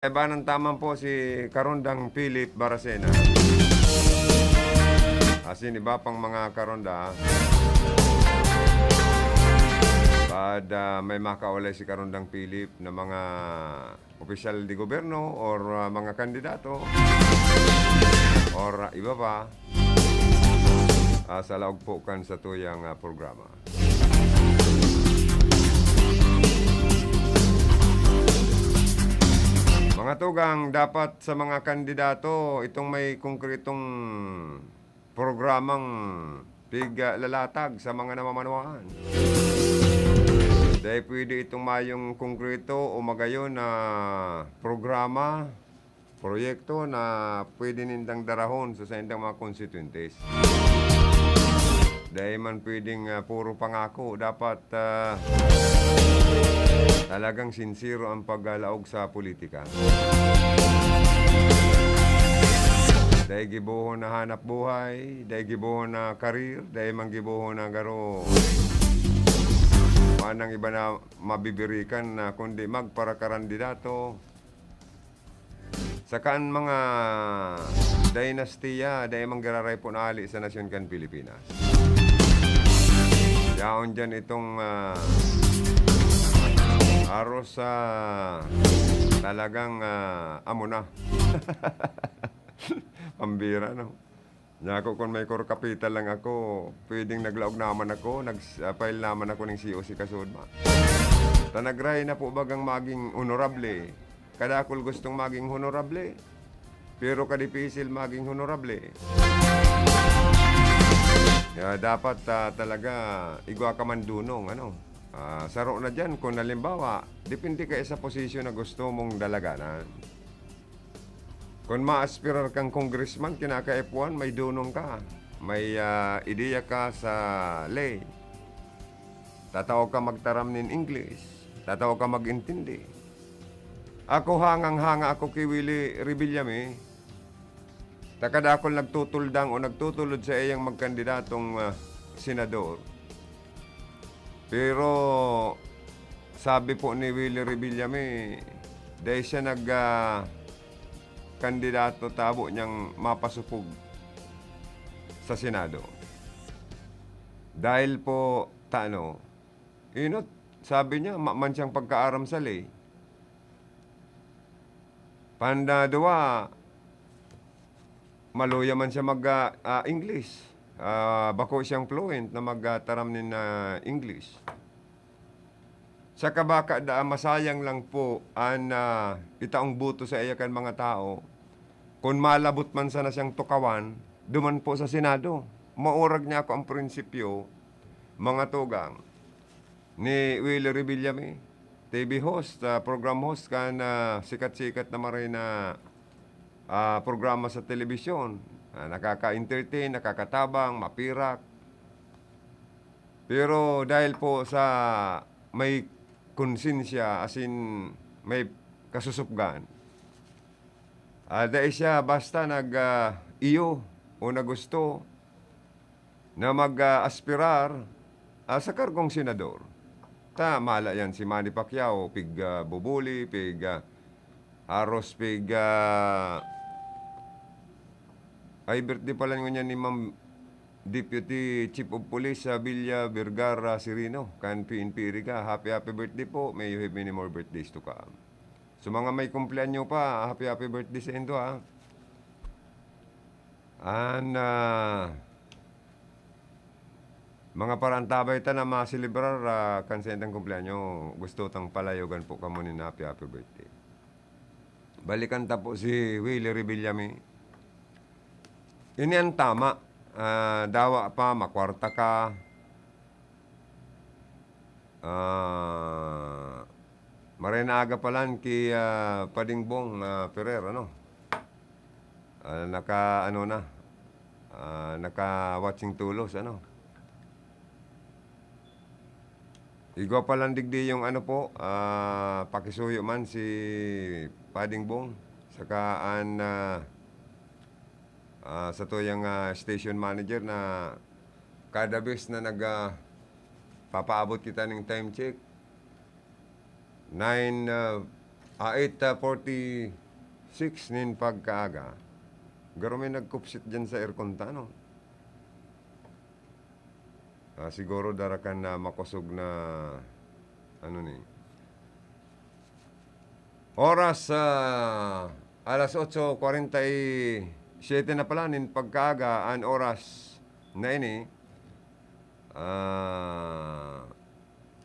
Eba ng tamang po si Karondang Philip Baracena. Asin iba pang mga karonda. Pad may makaulay si Karondang Philip na mga opisyal di gobyerno or mga kandidato or iba pa sa laog po kan sa tuyang programa. Mga tugang, dapat sa mga kandidato, itong may konkretong programang lalatag sa mga namamanuan. Dahil pwede itong mayong konkreto o magayon na programa, proyekto na pwede nindang darahon sa sendang mga konstituentes. Dahil man pwedeng puro pangako, dapat talagang sincero ang paggalaog sa politika. Dahil gibuhon na hanap buhay, dahil gibuhon na karir, dahil man gibuhon na garo manang iba na mabibirikan na kundi magpara kandidato. Sakaan mga dinastiya, dahil manggararay po na ali sa nasyon kan Pilipinas. Yaon dyan itong aros sa talagang amo na. Pambira, no? Ako kung may core capital lang ako, pwedeng naglaog naman ako, nag-file naman ako ng COC kasudma. Tanagray na po bagang maging honorable. Kadakol gustong maging honorable, pero kadipisil maging honorable. Dapat talaga igwa ka man dunong, ano? Saro na dyan kung halimbawa, depende kayo sa posisyon na gusto mong dalaganan. Kung ma-aspirar kang congressman, kinaka-F1, may dunong ka. May ideya ka sa lay. Tataw ka magtaram nin English. Tataw ka magintindi. Ako hangang-hanga ako kay Willie Rebillame. Takadakol nagtutuldang o nagtutulod sa iyang magkandidatong senador. Pero sabi po ni Willie Rebillame, dahil siya kandidato tabo niyang mapasupog sa Senado. Dahil po, sabi niya, man siyang pagkaaram sa lay. Pandadwa, maluya man siya mag-English. Bako siyang fluent na magtaram nin English. Sa kabaka masayang lang po ang itaong buto sa iyakan mga tao. Kung malabot man sana siyang tukawan, duman po sa Senado. Maurag niya ako ang prinsipyo, mga tugang, ni Willie Rebillame, TV host, program host ka na sikat-sikat na maray na programa sa telebisyon. Nakaka-entertain, nakakatabang, mapirak. Pero dahil po sa may konsensya, as in may kasusupgan, dahil siya basta iyo o nagusto na mag-aspirar sa kargong senador. Mala yan si Manny Pacquiao, pig bubuli, pig aros, pig ay birthday pala niya ni Ma'am Deputy Chief of Police sa Villa Vergara Sirino, kan PNP Riga. Happy birthday po. May you have many more birthdays to come. So mga may kumpleanyo pa, happy birthday sa indo, ha. Mga parantabay ta na masilibrar kan sa indang kumpleanyo, gusto tang palayogan po kamo ni happy birthday. Balikan ta po si Willie Rebillame. Ini ang tama. Dawa pa, makwarta ka. Marinaga palan kay Padingbong Ferrer, ano? Naka-watching tulos, ano? Igwa palan digdi yung pakisuyo man si Padingbong. Sakaan sa tuyang station manager na kada bes na papaabot kita ng time check 9 8:46 nin pagkaaga. Garo may nagkupsit dyan sa aircon no? Siguro darakan na makusog na ano ni. Oras alas 8:47 na pala nin pagkaaga an oras na ini.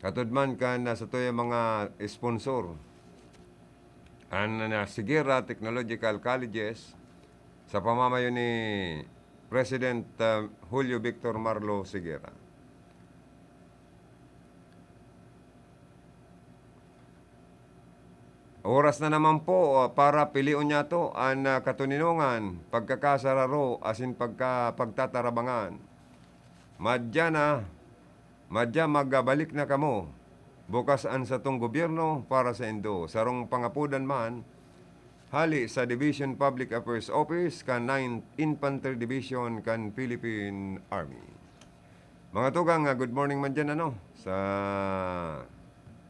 Katudman kan sa to yung mga sponsor an Sigera Technological Colleges sa pamamayo ni President Julio Victor Marlo Sigera. Oras na naman po para piliun niya to ang katuninungan, pagkakasararo, asin pagtatarabangan. Madya magbalik na kamo. Bukas an sa tong gobyerno para sa Indo. Sarong pangapudan man, hali sa Division Public Affairs Office kan 9th Infantry Division kan Philippine Army. Mga tugang, good morning man dyan sa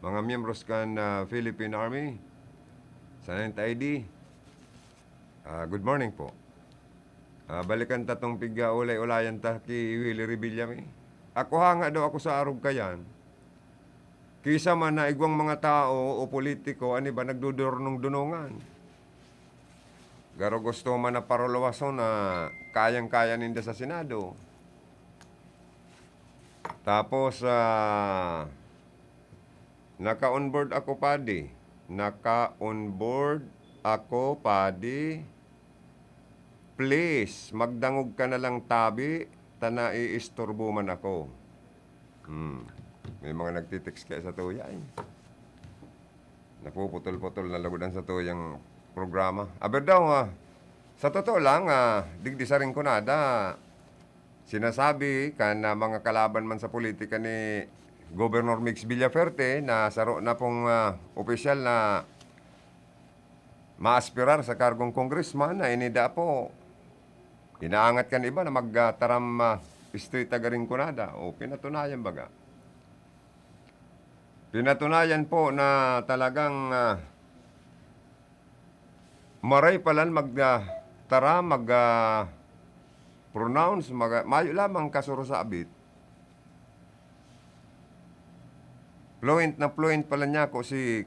mga miyembros kan Philippine Army. Sa 9th ID, good morning po. Balikan tatong pigya ulay-ulayan ta ki Willie Revillame. Ako hanga daw ako sa arog kayan. Kisa man na igwang mga tao o politiko, ani ba nagdudurnong dunungan. Garo gusto man na parolawason na kayang-kaya ninda sa Senado. Tapos, naka-onboard ako padi. Naka-onboard ako padi. Please, magdangog ka na lang tabi, tana iistorbo man ako. May mga nagtitext kaya sa tuya eh. Napuputol-putol na lagudan sa tuyang programa. Aber daw, sa totoo lang, digdi sa rin ko nada. Sinasabi ka na mga kalaban man sa politika ni Governor Mix Villaferte na saro na pong opisyal na maaspirar sa kargong congressman na inida po. Inaangat kan iba na magtaram street tagaring kunada o pinatunayan baga. Pinatunayan po na talagang maray palan pronounce mayo lamang kasuro sa abit. Fluent pala niya ko si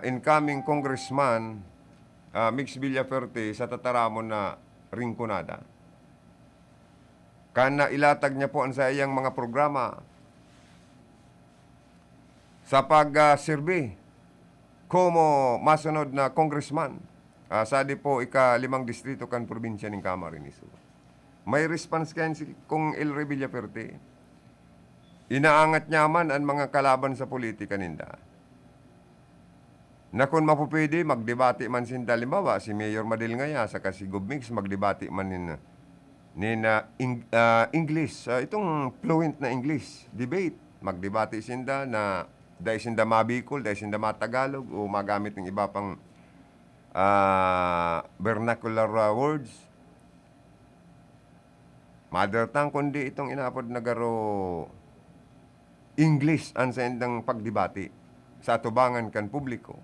incoming congressman Mix Villaferte sa tataramon na ringkunada. Kana ilatag niya po ang sa iyang mga programa sa pag-serve como masunod na congressman sa di po ika-5 distrito kan probinsya ng Camarines Sur. May response kayan si Kong Elre Villaferte. Inaangat niya man ang mga kalaban sa politika ninda. Na kung mapupwede, magdebate man sinda. Limbawa, si Mayor Madil Ngaya, saka si Gubmix, magdebate man English. Itong fluent na English, debate. Magdebate sinda na dahil sinda mabikol, dahil sinda matagalog, o magamit ng iba pang vernacular words. Mother tongue, kundi itong inapod na garo English ang sa indang pagdebate sa atubangan kan publiko.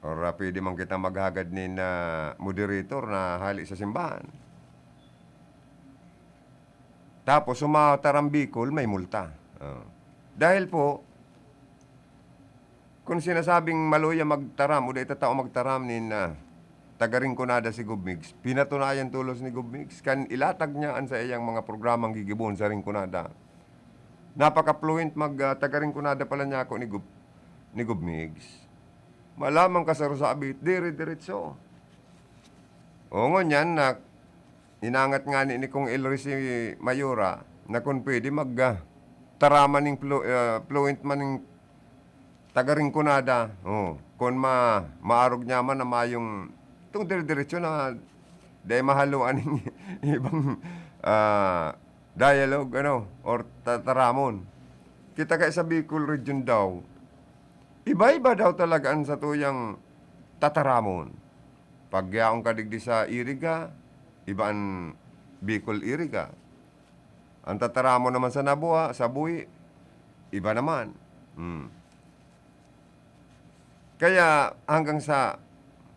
Or pwede man kita maghagad ni na moderator na hali sa simbahan. Tapos sumatarambikol, may multa. Dahil po, kung sinasabing maluya magtaram o dahil tao magtaram ni na tagaring kunada si Gubmix, pinatunayan tulos ni Gubmix, kan ilatag niya an sa iyang mga programang gigibon sa ringkunada. Napaka-fluent tagaring kunada pala niya ako ni Gubmix. Malamang kasaro sa abit, dire-diretso. O ngunyan na inangat nga ni Kong Elry si Mayura na kung pwede taraman ng fluent man ng tagaring kunada. Kung maarog niya man na mayong itong dire-diretso na dahil mahaluan ng ibang dialogue or tataramon. Kita kaya sa Bicol region daw, iba-iba daw talagaan sa tuyang tataramon. Pag yaong kadigdi sa Iriga, iba ang Bicol Iriga. Ang tataramon naman sa Nabuha, sa Bui, iba naman. Kaya hanggang sa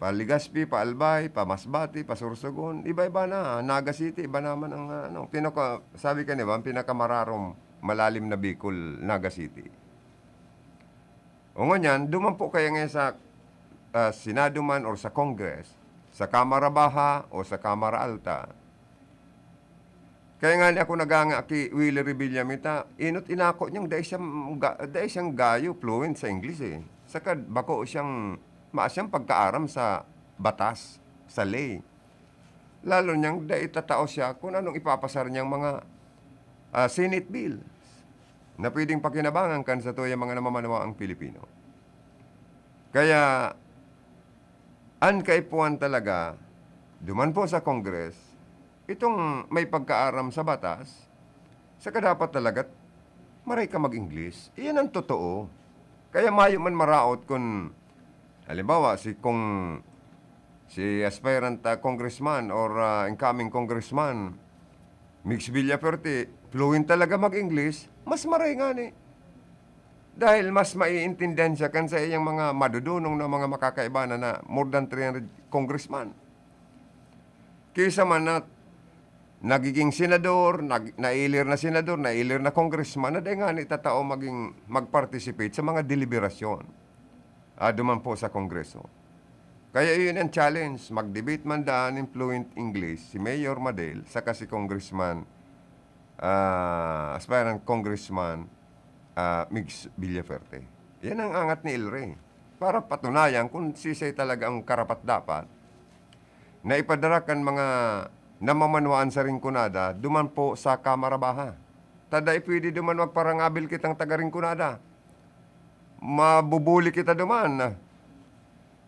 Legazpi, Albay, Masbate, Sorsogon, iba-iba na. Naga City, iba naman ang sabi ka niba, ang pinakamararong malalim na Bicol, Naga City. O nganyan, duman po kaya ngayon sa Senado man o sa Congress, sa Kamara Baha o sa Kamara Alta. Kaya nga ako naganga ki Willie Revilla mita, inot inako niyang dahil siyang gayo, fluent sa English eh. Saka bako siyang maasyang pagkaaram sa batas, sa lay. Lalo niyang dahil tatao siya kung anong ipapasar niyang mga Senate bills na pwedeng pakinabangan kan sa tuyang mga namamanawa ang Pilipino. Kaya, ang kaipuan talaga, duman po sa Congress, itong may pagkaaram sa batas, saka dapat talaga, maray ka mag-English. Iyan ang totoo. Kaya mayo man maraot kung, halimbawa, si aspirant congressman or incoming congressman, Mix Villafuerte, fluent talaga mag-English, mas maray nga ni. Dahil mas maiintindihan siya kan sa iyang mga madudunong na mga makakaiba na more than 300 congressman. Kaysa man na nagiging senador, nailir na senador, nailir na congressman, na dahil nga ni tatao mag-participate sa mga deliberasyon. Duman po sa Kongreso. Kaya yun ang challenge, mag-debate man daan in fluent English, si Mayor Madel, saka si Congressman, aspirant Congressman, Mix Villafuerte. Yan ang angat ni Ilre. Para patunayan kung sisay talaga ang karapat-dapat na ipadarakan mga namamanwaan sa Rinconada, duman po sa Kamara Baha. Taday pwede duman magparangabil kitang taga Rinconada. Mabubuli kita duman.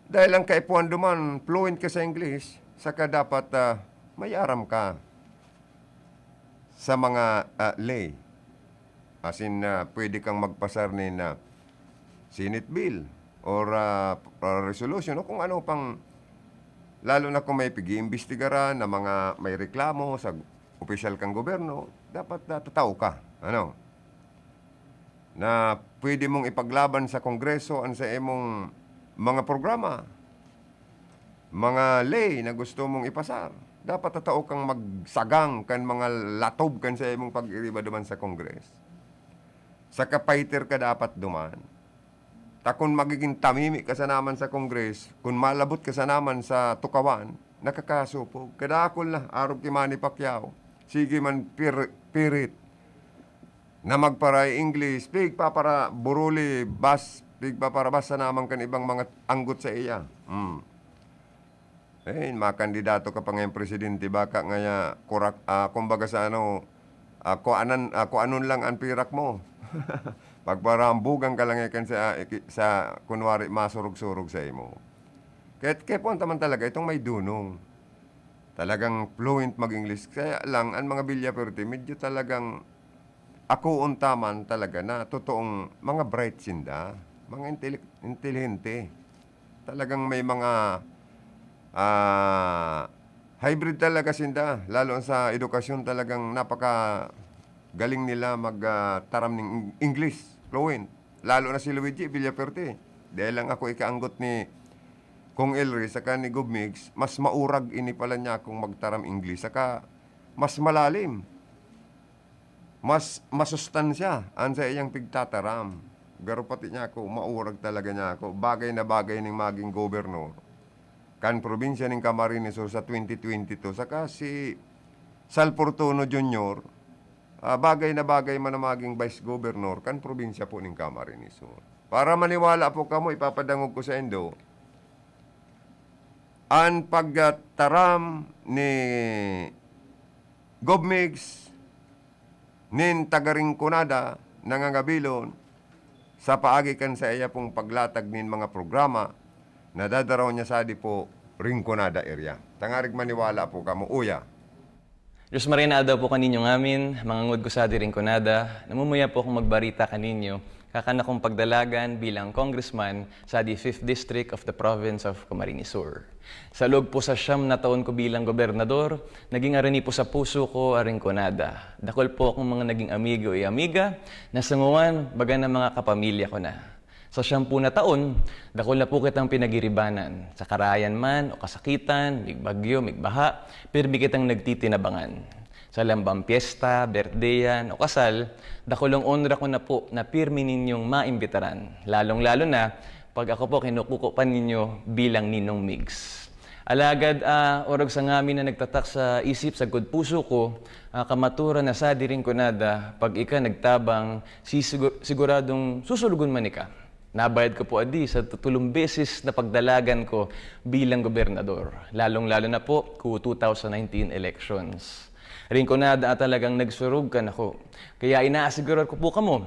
Dahil ang kaipuan duman, fluent ka sa English, saka dapat may aram ka sa mga lay. As in, pwede kang magpasar ni na Senate bill or resolution o kung ano pang, lalo na kung may pag-iimbestigaran na mga may reklamo sa opisyal kang gobyerno, dapat tataw ka. Na pwede mong ipaglaban sa Kongreso ang sa imong mga programa, mga lay na gusto mong ipasar. Dapat tataw kang magsagang kan mga latob kan sa imong pag-iriba duman sa Kongres. Sa kapaiter ka dapat duman. Kung magiging tamimi ka sa naman sa Kongres, kung malabot ka sa naman sa tukawan, nakakasupog. Kadakol na, arog ki Manny Pacquiao. Sige man pirit na magparay English, pig pa para buruli, pig pa para basa naman kan ibang mga anggot sa iya. Makandidato ka pa ngayon presidente, baka ngaya kumbaga sa anon lang ang pirak mo. Pagparambugan ka lang ikan sa kunwari masurog-surog sa imo. Kaya po naman talaga, itong may dunong. Talagang fluent mag-English. Kaya lang, ang mga Villafuerte, medyo talagang ako untaman talaga na totoong mga bright sinda, mga intelihente. Talagang may mga hybrid talaga sinda, lalo sa edukasyon talagang napaka galing nila magtaram ng English, fluent. Lalo na si Luigi Villafuerte. Dahil lang ako ikaanggot ni Kong Elry, saka ni Gubmix, mas maurag ini pala niya kung magtaram English. Saka mas malalim. Mas masustansya ang sa iyang pigtataram. Garo pati niya ako, maurag talaga niya ako. Bagay na bagay ng maging gobernador. Kan probinsya ng Camarines Sur sa 2022. Saka si Sal Fortuno Jr., bagay na bagay man na maging vice governor kan probinsya po ng Camarines Sur. Para maniwala po kamo, ipapadangog ko sa Indo, ang pagtaram ni Gobmix nin tagaringkunada nangangabilon sa paagikan sa iya pong paglatag nin mga programa na dadaraw niya sa di po Ringconada area. Tangarig maniwala po kamo, uya. Diyos marinada po kaninyo ngamin, mga ngud ko sa di Ringconada, namumuya po akong magbarita kaninyo, kakana kong pagdalagan bilang congressman sa the 5th District of the Province of Camarines Sur. Sa loob po sa 9 na taon ko bilang gobernador, naging arani po sa puso ko ang Ringconada. Dakol po akong mga naging amigo amiga, nasanguan, baga ng mga kapamilya ko na. Sa 10 na taon, dako na po kitang pinagiribanan. Sa karayan man o kasakitan, mig bagyo, mig baha, pirmi kitang nagtitinabangan. Sa lambang piyesta, birthdayan o kasal, dakulong honra ko na po na pirmi ninyong maimbitaran. Lalong-lalo na pag ako po kinukukupan ninyo bilang Ninong Migs. Alagad, orag sa ngamin na nagtatak sa isip, sa good puso ko, kamatura na sa diring kunada, pag ika nagtabang, siguradong susulugon man ika. Nabayad ko po adi sa 3 beses na pagdalagan ko bilang gobernador, lalong-lalo na po ku 2019 elections. Rin ko na talagang nagsurug ka na ko. Kaya inaasigurar ko po kamo,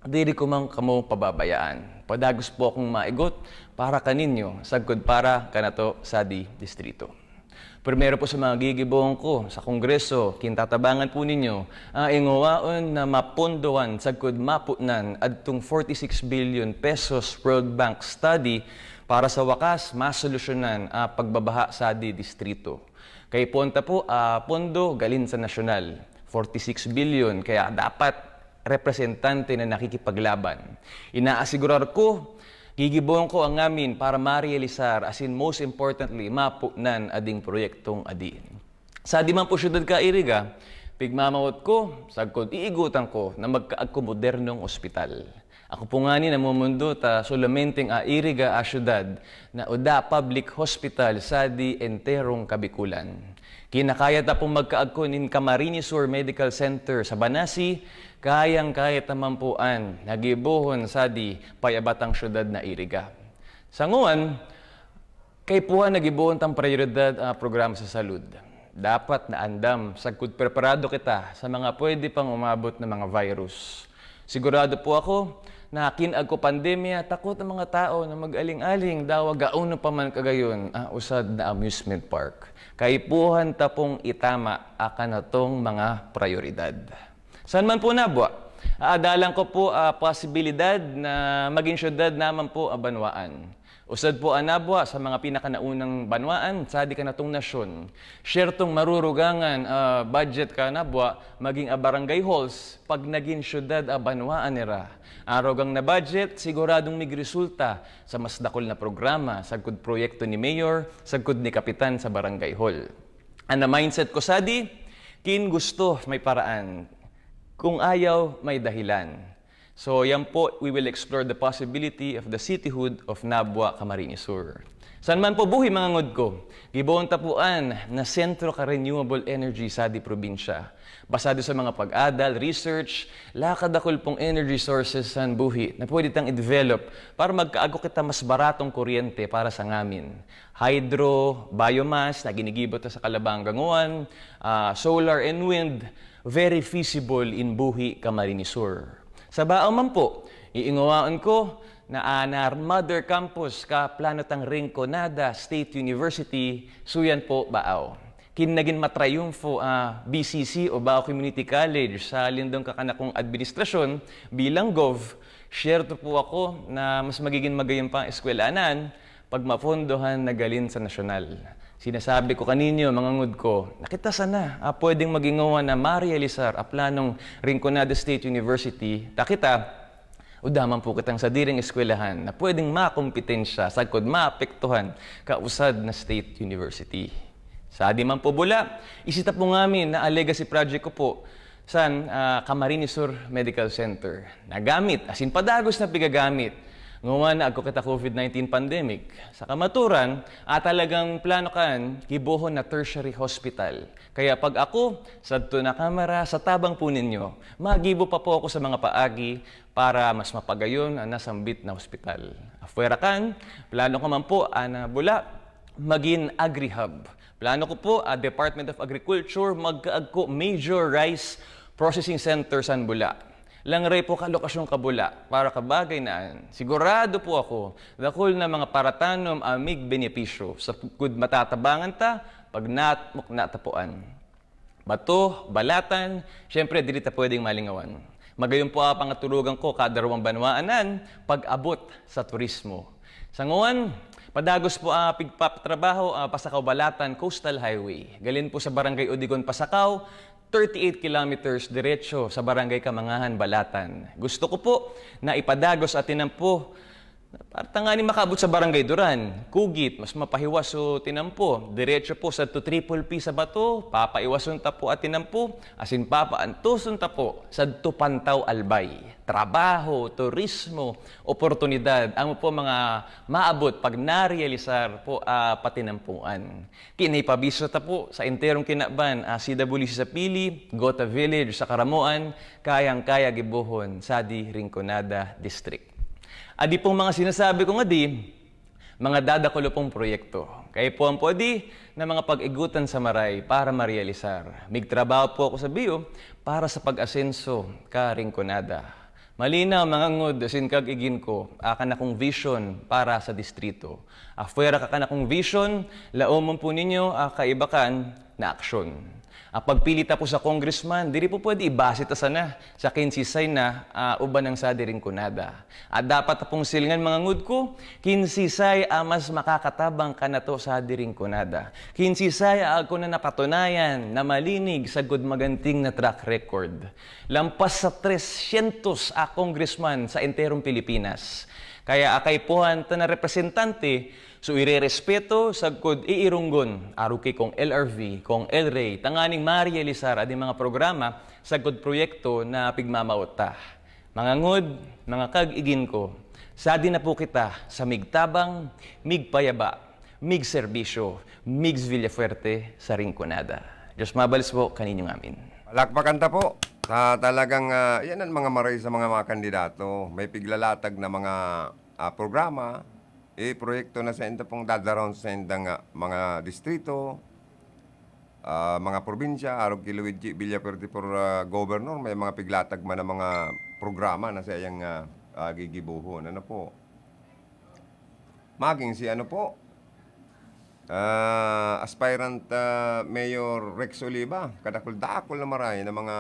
diri ko man kamo pababayaan. Padagos po akong maigot para kaninyo, sagkod para kanato sa distrito. Primero po sa mga gigibong ko sa Kongreso, kintatabangan po ninyo, inguwaon na mapondohan sagkod maputnan adtong 46 billion pesos World Bank study para sa wakas masolusyonan pagbabaha sa distrito. Kay ponta po, pondo galin sa nasyonal, 46 billion, kaya dapat representante na nakikipaglaban. Inaasigurar ko, gigibong ko ang ngamin para ma-realisar, as in most importantly, mapuknan ading proyektong adi. Sa di man po syudad ka iriga, pigmamawat ko, sagkod iigutan ko na magkaag ko modernong ospital. Ako po nga ni namumundo ta solamenteng iriga a syudad na uda public hospital sa di enterong Kabikulan. Kinakaya ta pong magkaag ko nin Camarines Sur Medical Center sa Banasi, kayang-kaya tamampuan, nagibuhon sa di payabatang syudad na iriga. Sa nguan, kay puha nagibuhon tang prioridad programa sa salud. Dapat na andam, sagkod preparado kita sa mga pwede pang umabot na mga virus. Sigurado po ako na kinag ko pandemya, takot ang mga tao na mag-aling-aling, dawa gauno pa man kagayon, usad na amusement park. Kay puhan tapong itama akan na tong mga prioridad. Saan man po nabwa? Dalang ko po posibilidad na maging syudad naman po Banwaan. Usad po anabwa sa mga pinakanaunang banwaan sa di kanatong nasyon. Share tong marurugangan budget ka nabwa maging barangay halls pag naging syudad Banwaan nira. Arogang na budget siguradong migresulta sa mas dakol na programa sagkod proyekto ni mayor, sagkod ni kapitan sa barangay hall. Ang mindset ko sadi, kin gusto may paraan. Kung ayaw, may dahilan. So yan po, we will explore the possibility of the cityhood of Nabwa, Camarines Sur. Saan man po buhi mga ngod ko, giboon tapuan na sentro ka renewable energy sa di probinsya. Basado sa mga pag-adal, research, lakad akol pong energy sources sa buhi na pwede tang i-develop para magkaago kita mas baratong kuryente para sa ngamin. Hydro, biomass na ginigibot sa Kalabang-Ganguan, solar and wind, very feasible in buhi Camarines Sur. Sa baong man po, iingawaan ko na anar mother campus ka planotang Rinconada State University, suyan po Baaw. Kinagin matrayumfo BCC o Baaw Community College sa lindong kakanakong administrasyon bilang gov, share to po ako na mas magiging magayang pang eskwelanan pag mapondohan na galin sa nasyonal. Sinasabi ko kaninyo, mga ngud ko, nakita sana, pwedeng magingawa na ma-realisar a planong Rinconada State University. Takita, udaman po kitang sa diring eskwelahan na pwedeng makompetensya, sagkod maapektuhan, kausad na State University. Sa di man po bula, isita po ngamin na legacy project ko po sa Camarines Sur Medical Center. Nagamit, asin padagos na pigagamit. Ngawa na ako kita COVID-19 pandemic. Sa kamaturan, talagang plano kan, kibuhon na tertiary hospital. Kaya pag ako, sa na kamera, sa tabang po ninyo, magibo pa po ako sa mga paagi para mas mapagayon ang nasambit na hospital. Afuera kan, plano ko man po, bula, maging agri-hub. Plano ko po, Department of Agriculture, magkaag ko major rice processing center sa Bula. Langray po kalokasyon kabula para kabagay naan. Sigurado po ako, dakol na mga paratanom amig benepisyo sa good matatabangan ta pag natmok natapuan. Bato, balatan, syempre dili ta pwedeng malingawan. Magayon po ang pangatulugan ko kadarwang banwaanan pag-abot sa turismo. Sa nguwan, padagos po ang pigpapatrabaho Pasakaw Balatan Coastal Highway. Galin po sa Barangay Odigon, Pasakaw, 38 kilometers diretso sa Barangay Kamangahan, Balatan. Gusto ko po na ipadagos atin po Tanganin makabot sa Barangay Duran, Kugit, mas mapahiwas so tinampo. Diretso po sa Triple P sa Bato, papaiwason tapo at tinampo, asin papaantuson tapo sa Tupantaw Albay. Trabaho, turismo, oportunidad, ang po mga maabot pag narealisar po patinampuan. Kinipabiso tapo sa interong kinaban, CWC sa Pili, Gota Village sa Karamuan, kayang-kaya gibuhon sa di Rinconada District. Adi pong mga sinasabi ko nga di, mga dadakulo pong proyekto. Kaya po ang pwede na mga pag-igutan sa maray para marealisar. Migtrabaho po ako sa BIO para sa pag-asenso ka Rinconada. Malinaw mga ngod, asin kag igin ko, akan akong vision para sa distrito. Afuera ka akong vision, laomon po ninyo kaibakan na aksyon. Ang pagpilita po sa congressman, diri po pwede ibase ta sana sa kinsisay na uban ng sa Rinconada. At dapat pong silingan mga ngud ko, kinsisay mas makakatabang ka na to sa Rinconada. Kinsisay ako na napatunayan na malinig sa good maganting na track record. Lampas sa 300 congressman sa enterong Pilipinas. Kaya akay puhan ta na representante, so irerespeto sa kod iirunggon, aruki kong LRV, kong LRAY, tanganing marealisar adi mga programa sa kod proyekto na pigmamauta. Mga ngod, mga kag-igin ko, sadi na po kita sa migtabang, migpayaba, migserbisyo, migs Villafuerte sa Rinconada. Diyos mabalis po kaninyong amin. Palakpakan ta po. Talagang yan ang mga maray sa mga kandidato. May piglalatag na mga programa, proyekto na sa ito pong dadaroon sa indang mga distrito, mga probinsya, Arog Kiluigi, Villafuerte for Governor, may mga piglatag man na mga programa na sa iyang gigibuhon. Ano po? Maging si ano po? Aspirant Mayor Rex Oliva, kadakol-dakol na maray na mga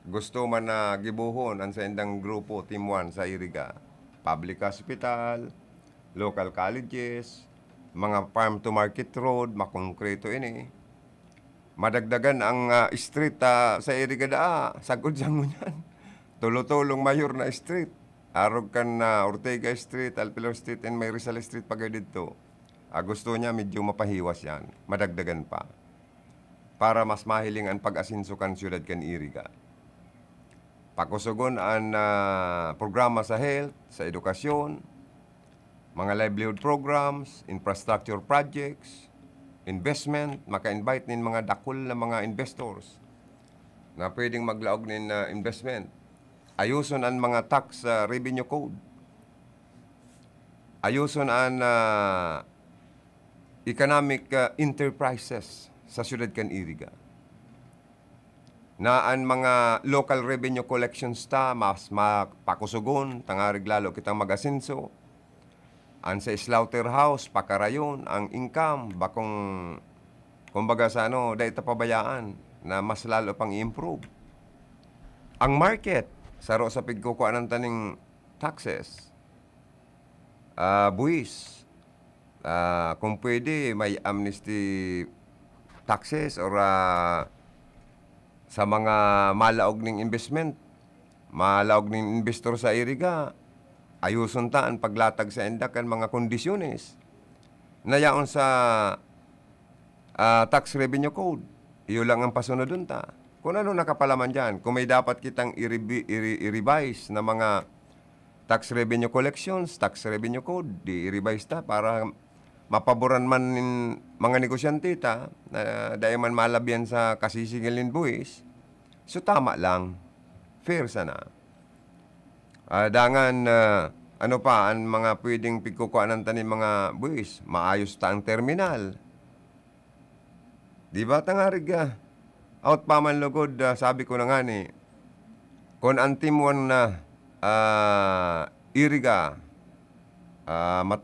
gusto man na gibuhon ang sa indang grupo Team 1 sa Iriga. Public hospital, local colleges, mga farm to market road, makongkreto ini. Madagdagan ang street sa Iriga sagod sa ngunyan. Tulotulong mayor na street. Arog kan Ortega Street, Alpilor Street, and may Rizal Street pagay dito. Gusto niya medyo mapahiwas yan, madagdagan pa. Para mas mahiling ang pag-asinso kan siyudad kan Iriga. Pakusugon ang programa sa health, sa edukasyon, mga livelihood programs, infrastructure projects, investment, maka-invite nin mga dakol na mga investors na pwedeng maglaog nin investment. Ayuson ang mga tax revenue code. Ayuson ang economic enterprises sa siyudad kan Iriga. Na ang mga local revenue collections mas mapakusugon, tangarig lalo kitang mag-asinso. Ang sa slaughterhouse, pakarayon, ang income, bakong, kumbaga sa dahil pabayaan na mas lalo pang i-improve. Ang market, saro sa pigkukuan ng taning taxes, buwis, kung pwede, may amnesty taxes or sa mga malaog ning investment, malaog ning investor sa Iriga, ayuson ta ang paglatag sa endakan mga kondisyones na yaon sa tax revenue code. Iyo lang ang pasunodon ta. Kung ano nakapalaman dyan, kung may dapat kitang i-revise na mga tax revenue collections, tax revenue code, i-revise ta para mapaboran man mga negosyante ta na dahil man malabyan sa kasisigilin buwis, so tama lang, fair sana. Dangan, ano pa, ang mga pwedeng pigkukuan ng tanim mga buwis, maayos ta ang terminal. Di ba tangarig out pa man lugod, sabi ko na nga ni, kung ang Team 1 na Iriga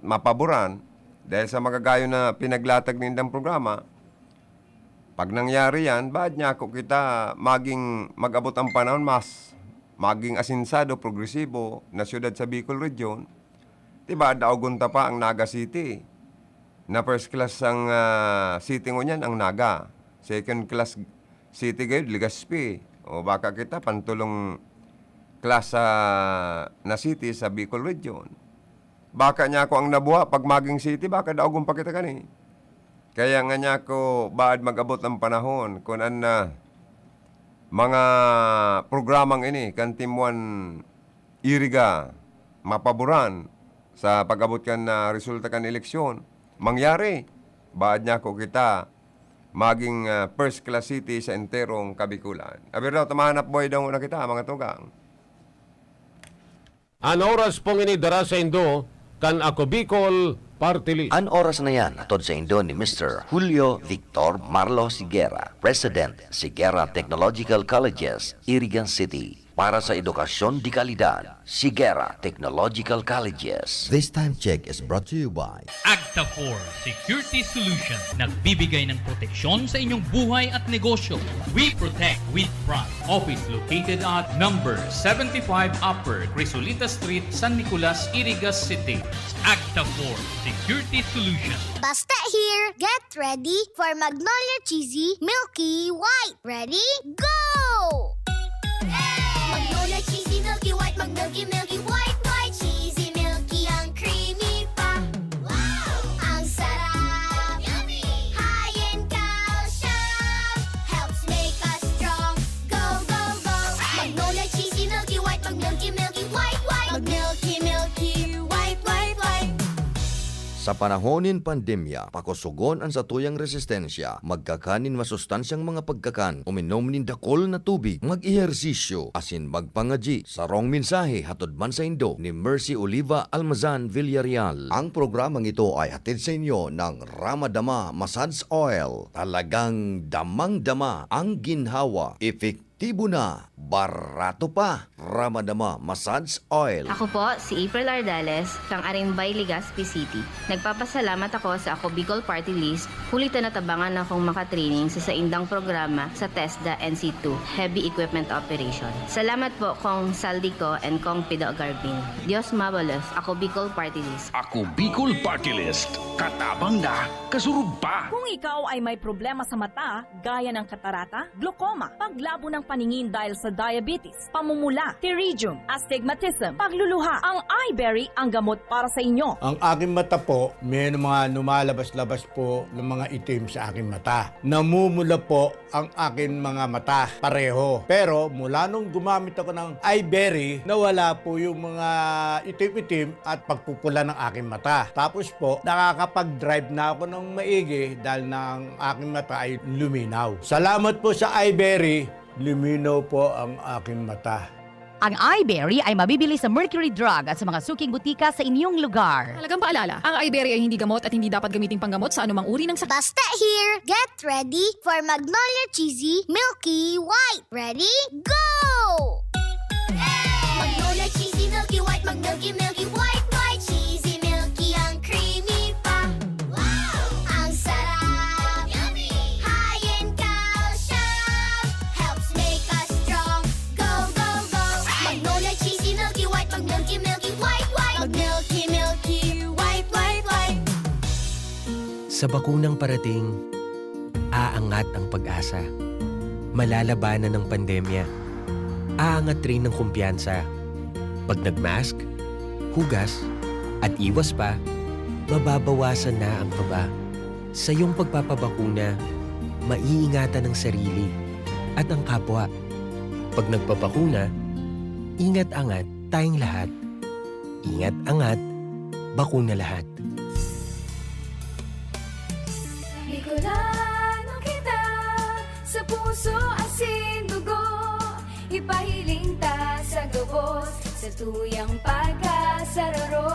mapaboran, dahil sa magagayo na pinaglatag nindang programa, pag nangyari yan, baad niya ako kita mag-abot ang panahon maging asinsado, progresibo na siyudad sa Bicol Region. Diba, daugunta pa ang Naga City. Na first class ang city ngunyan, ang Naga. Second class city gayud, Legazpi. O baka kita pantulong class na city sa Bicol Region. Baka niya ako ang nabuha pag maging city, baka daog pa kita kani. Kaya nga niya ako baad mag-abot ng panahon kung na mga programang ini kan timuan iriga mapaboran sa pag-abot kan na resulta kan eleksyon. Mangyari, baad niya ako kita maging first class city sa enterong Kabikulan. Aber daw, tamahanap boy daw na kita, mga tugang. An oras pong inidara sa Indo, kan ako Bicol Party List. An oras na yan, atod sa Indo ni Mr. Julio Victor Marlo Sigera, President, Sigera Technological Colleges, Irigan City. Para sa edukasyon di kalidad, Sigera Technological Colleges. This time check is brought to you by Agta4 Security Solution. Nagbibigay ng proteksyon sa inyong buhay at negosyo. We protect with pride. Office located at number 75 Upper Crisolita Street, San Nicolas, Irigas City. Agta4 Security Solution. Basta here, get ready for Magnolia Cheesy Milky White. Ready? Go! Magnolia Cheesy Milky White, Milky White, White, Cheesy Milky, ang creamy pa. Wow! Ang sarap! Yummy! High in calcium, helps make us strong. Go, go, go! Magnolia Cheesy Milky White, Milky White, White, Milky White, White, White. Sa panahonin pandemya, pakusugon ang satuyang resistensya, magkakanin masustansyang mga pagkakan, uminom nin dakol na tubig, mag-ehersisyo, asin magpangaji. Sarong mensahe hatod man sa Indo ni Mercy Oliva Almazan Villarreal. Ang programang ito ay hatid sa inyo ng Ramadama Massage Oil. Talagang damang-dama ang ginhawa. Epektibo na, barato pa. Ramadama Massage Oil. Ako po, si April Ardales, kang Arimbay, Legazpi City. Nagpapasalamat ako sa Ako Bicol Party List, kulitan na tabangan akong makatraining sa saindang programa sa TESDA NC2, Heavy Equipment Operation. Salamat po kong Saldico and kong Pido Garbin. Dios mabalos, Ako Bicol Party List. Ako Bicol Party List. Katabang na, kasurug pa. Kung ikaw ay may problema sa mata, gaya ng katarata, glaucoma, paglabo ng paningin dahil sa diabetes, pamumula, pterygium, astigmatism, pagluluha, ang eyeberry ang gamot para sa inyo. Ang aking mata po, may mga lumalabas-labas po ng mga itim sa aking mata. Namumula po ang aking mga mata pareho. Pero mula nung gumamit ako ng eyeberry, nawala po yung mga itim-itim at pagpupula ng aking mata. Tapos po, nakakapag-drive na ako ng maigi dahil na ang aking mata ay luminaw. Salamat po sa eyeberry, luminaw po ang aking mata. Ang eyeberry ay mabibili sa Mercury Drug at sa mga suking butika sa inyong lugar. Talagang paalala, ang eyeberry ay hindi gamot at hindi dapat gamiting panggamot sa anumang uri ng sakit. Basta here, get ready for Magnolia Cheesy Milky White. Ready? Go! Magnolia Cheesy Milky White, Milky White, White, Cheesy Milky, ang creamy pa. Wow! Ang sarap! Yummy! High in calcium, helps make us strong. Go, go, go! Magnolia Cheesy Milky White, Milky White, White, Milky White, White, White. Sa bakunang parating, aangat ang pag-asa. Malalabanan ng pandemya. Aangat rin ng kumpiyansa. Pag nagmask, hugas, at iwas pa, mababawasan na ang kaba. Sa iyong pagpapabakuna, maiingatan ang sarili at ang kapwa. Pag nagpabakuna, ingat-angat tayong lahat. Ingat-angat, bakuna lahat. Bicolano kita, sa puso asin dugo, ipahiling ta sa gabos, sa tuyang pagkasararo.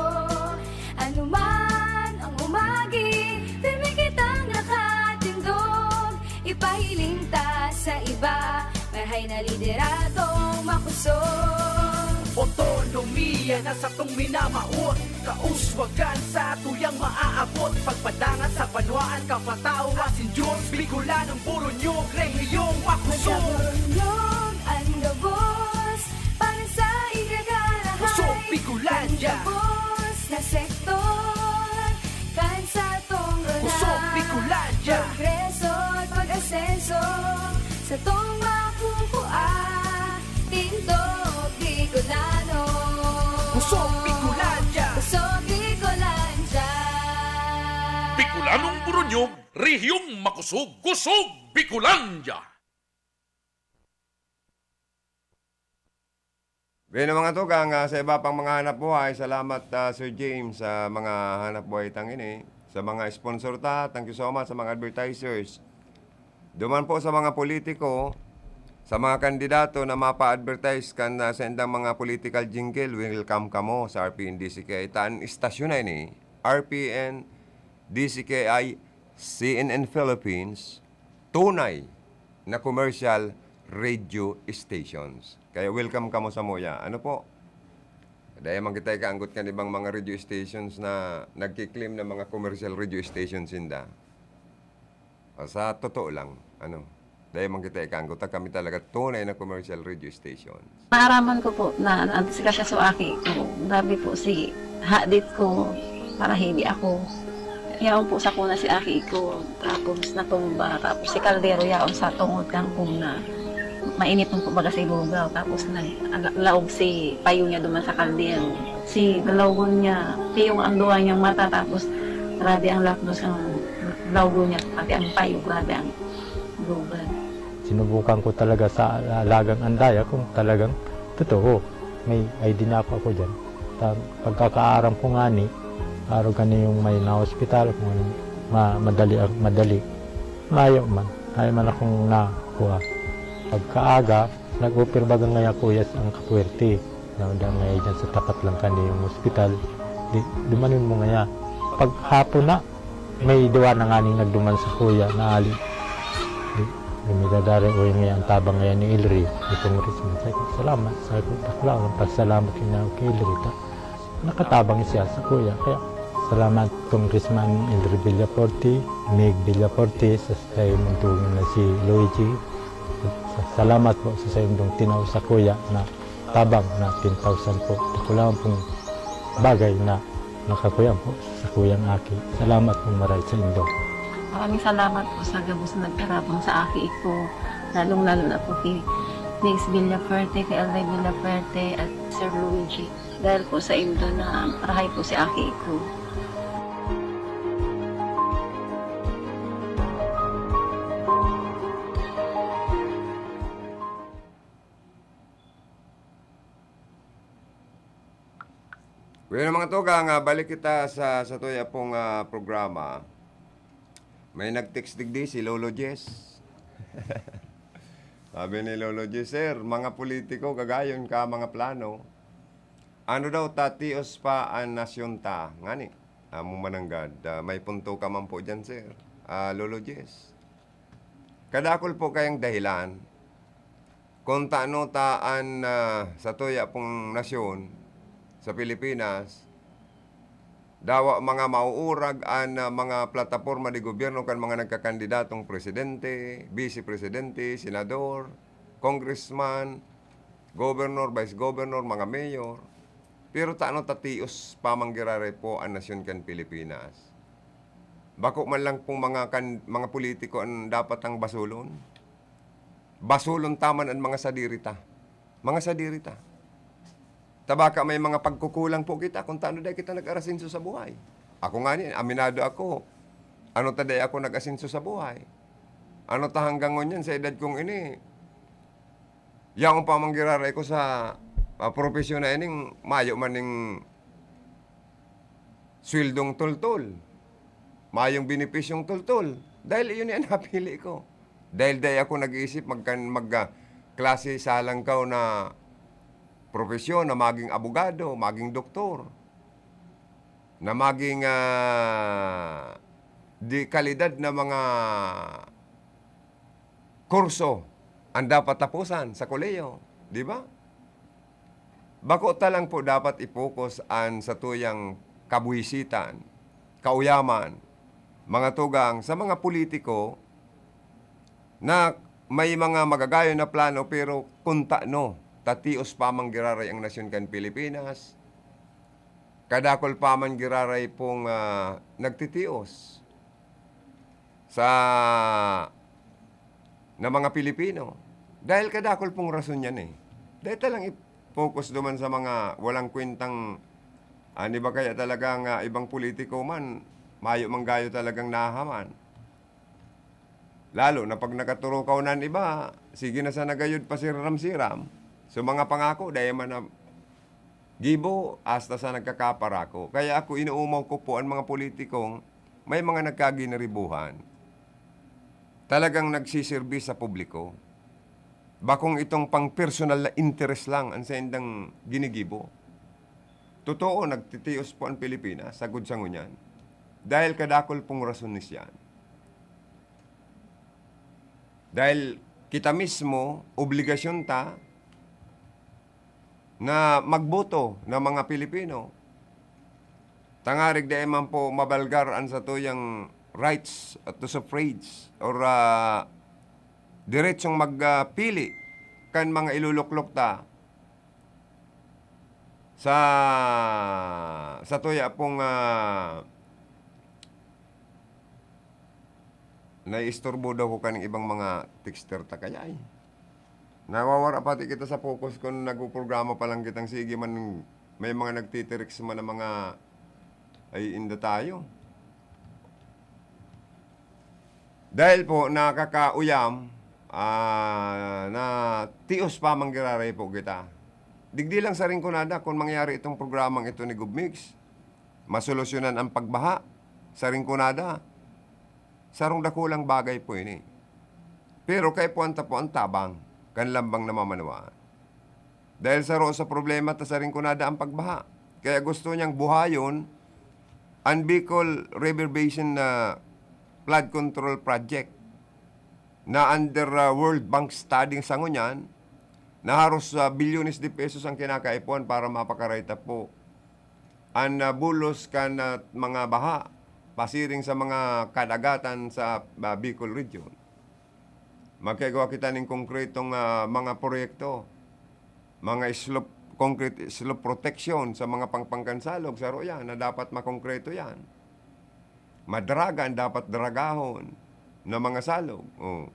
Ano man ang umagi, firme kitang nakatindog, ipahiling ta sa iba, mahay na lideradong makusog. Otonomiya na sa tong minamahot, kauswagan sa tuyang maaabot, pagpadangan sa banwaan, kapatawa sin Diyos, Bicolanong puro nyog, rehiyong makusog. Nagabulong ang gabos, para sa igagarahay. Kusog Bicolandia. Gabos na sektor, kan sa tong runay. Kusog Bicolandia. Progreso at pag-asenso, sa tong makukuha, tindog Bicolano. Kusog Bicolandia. Kusog Bicolano. Bicolanong Burunyog, Rehiyong Makusog, Kusog, Bicolandia. Bino mga tugang, sa iba pang mga hanap buhay, salamat Sir James sa mga hanap buhay tangini. Sa mga sponsor thank you so much sa mga advertisers. Duman po sa mga politiko, sa mga kandidato na mapa-advertise kan sa indang mga political jingle, welcome kamo sa RPN DCKI. Taan istasyon na ini, RPN DCKI CNN Philippines, tunay na commercial radio stations. Kaya welcome kamo sa Moya. Ano po? Dahil man kita kaanggot kan ibang mga radio stations na nagkiklaim ng mga commercial radio stations inda. Sa totoo lang, dahil man kita kaanggot kami talaga tunay na commercial radio stations. Naaraman ko po na naantisika siya sa aki ko. Grabe po si hadit ko para hindi ako. Yaon po sa kuna si aki ko. Tapos natumba. Tapos si kaldero yaon sa tungod kang na mainit po baga sa ibugaw. Tapos naglaog si payo niya duman sa kaldero. Si dalawagon niya, piyong ang duwa niyang mata. Tapos grabe ang lapnos ang lawgo niya. Pati ang payo, grabe ang lugan. Sinubukan ko talaga sa alagang andaya kung talagang totoo. May ID na ako dyan. Pagkakaaram ko nga ni, araw gani yung may na-hospital, kung madali. Mayo man. Ayaw man akong nakuha. Pagkaaga, nag-upir bagang ngaya kuyas ang kapuwerte. Nawanda ngaya dyan sa tapat lang kani yung hospital. Dumanin mo ngaya. Paghapon na, may diwa na nga ning nagduman sa kuya na ali. Lumidadari o yung ang tabang ngayon ni Ilri. Itong Risman. Sabi ko, salamat. Sabi ko, bakla, pasalamat yun na kay Ilri. Nakatabang siya sa kuya. Kaya, salamat Congressman Ilri Villaforte, Meg Villaforte, sa sayo mong tulong na si Luigi. Salamat po sa sayo mong tinaw sa kuya na tabang na 10,000 po. Kulang pong bagay na nakakuya po sa kuyang aki. Salamat pong maray sa indo. Maraming salamat po sa gabos na nagkarabang sa aki ko. Lalong-lalo na po kay Nix Villaferte, kay Alday Villaferte at Sir Luigi. Dahil po sa indo na parahay po si aki ko. Well, mga tugang, balik kita sa tuya pong programa. May nag-text digdi si Lolo Jess. Sabi ni Lolo Jess, sir, mga politiko, gagayon ka mga plano. Ano daw tatios pa ang nasyon ta? Ngani, mumananggad. May punto ka man po dyan, sir. Lolo Jess. Kadakol po kayang dahilan kung taano taan sa tuya pong nasyon sa Pilipinas, dawa mga mauurag an mga plataporma di gobyerno kan mga nagkakandidatong presidente, vice-presidente, senador, congressman, governor, vice-governor, mga mayor. Pero taano tatios pamanggirare po ang nasyon kan Pilipinas. Bako man lang pong mga politiko ang dapat ang basulon. Basulon taman ang mga sadirita. Mga sadirita. Tabaka may mga pagkukulang po kita kung taano dahil kita nag-arasinso sa buhay. Ako nga niyan, aminado ako. Ano taday ako nag-asinso sa buhay? Ano ta hanggang ngunyan sa edad kong ini? Yang pamanggiraray ko sa profesyon na ining mayo maning swildong tultol. Mayong benepisyong tultol. Dahil iyon yan napili ko. Dahil ako nag-iisip klase sa langkaw na profesyon na maging abogado, maging doktor, na maging di kalidad na mga kurso ang dapat tapusan sa koleyo, di ba? Bako talang po dapat ipokus an sa tuyang kabuhisitan, kauyaman, mga tugang sa mga politiko na may mga magagayon na plano pero kunta no. Tatios paman giraray ang nasyon kan Pilipinas. Kadakol paman giraray pong nagtitios sa na mga Pilipino. Dahil kadakol pong rason yan eh. Dahil talang i-focus duman sa mga walang kwentang, di ba kaya talagang ibang politiko man, mayo manggayo talagang nahaman. Lalo na pag nakaturukaw nan iba, sige na sa nagayod pa siram-siram. So mga pangako, dahil man na gibo, hasta sa nagkakaparako. Kaya ako inuumaw ko po ang mga politikong may mga nagkaginaribuhan. Talagang nagsisirbi sa publiko. Bakong itong pang personal na interest lang ang sa indang ginigibo. Totoo, nagtitios po ang Pilipinas, sagod sa ngunyan. Dahil kadakol pong rason nisyan. Dahil kita mismo, obligasyon ta na magboto ng mga Pilipino. Tangarig dahil man po mabalgar ang sa tuyang rights at to suffrage or diretsong magpili kan mga iluluklok ta sa tuya pong naiistorbo daw ko kaning ibang mga texter ta kaya eh. Nawawara pati kita sa focus kung nagpo-programa pa lang kitang sige man may mga nagtitirix man ng mga ay inda tayo. Dahil po nakakauyam na tios pa manggiraray po kita. Digdi lang sa Rinconada kung mangyari itong programang ito ni Gubmix. Masolusyonan ang pagbaha sa Rinconada. Sarong dakulang bagay po ini. Pero kay puwanta po ang tabang, kanlambang namamanawaan. Dahil sa problema ta sa Rinconada ang pagbaha. Kaya gusto niyang buhayon ang Bicol River Basin na flood control project na under World Bank study sa ngunyan na haros bilyones de pesos ang kinakaipuan para mapakarayta po ang bulos kan mga baha pasiring sa mga kadagatan sa Bicol region. Magkagawa kita ng konkretong mga proyekto, mga concrete slope protection sa mga pangpangkansalog sa royan na dapat makongkreto yan. Madragan, dapat dragahon na mga salog. Oh.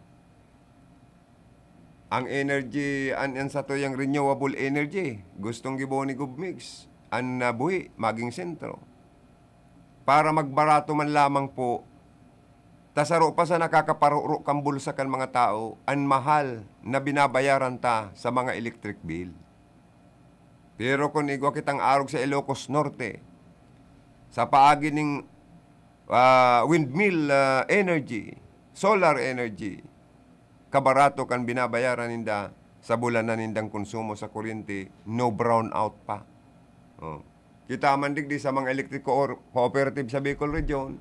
Ang energy, ang sa to yung renewable energy, gustong gibo ni Gubmix, ang buhi, maging sentro. Para magbarato man lamang po, tasaro pa sa nakakaparuro kang bulsa kan mga tao, ang mahal na binabayaran ta sa mga electric bill. Pero kung igwa kitang arog sa Ilocos Norte, sa paagi ng windmill energy, solar energy, kabarato kan binabayaran ninda sa bulan na nindang konsumo sa kuryente, no brown out pa. Oh. Kita man digdi sa mga electric cooperative sa Bicol Region,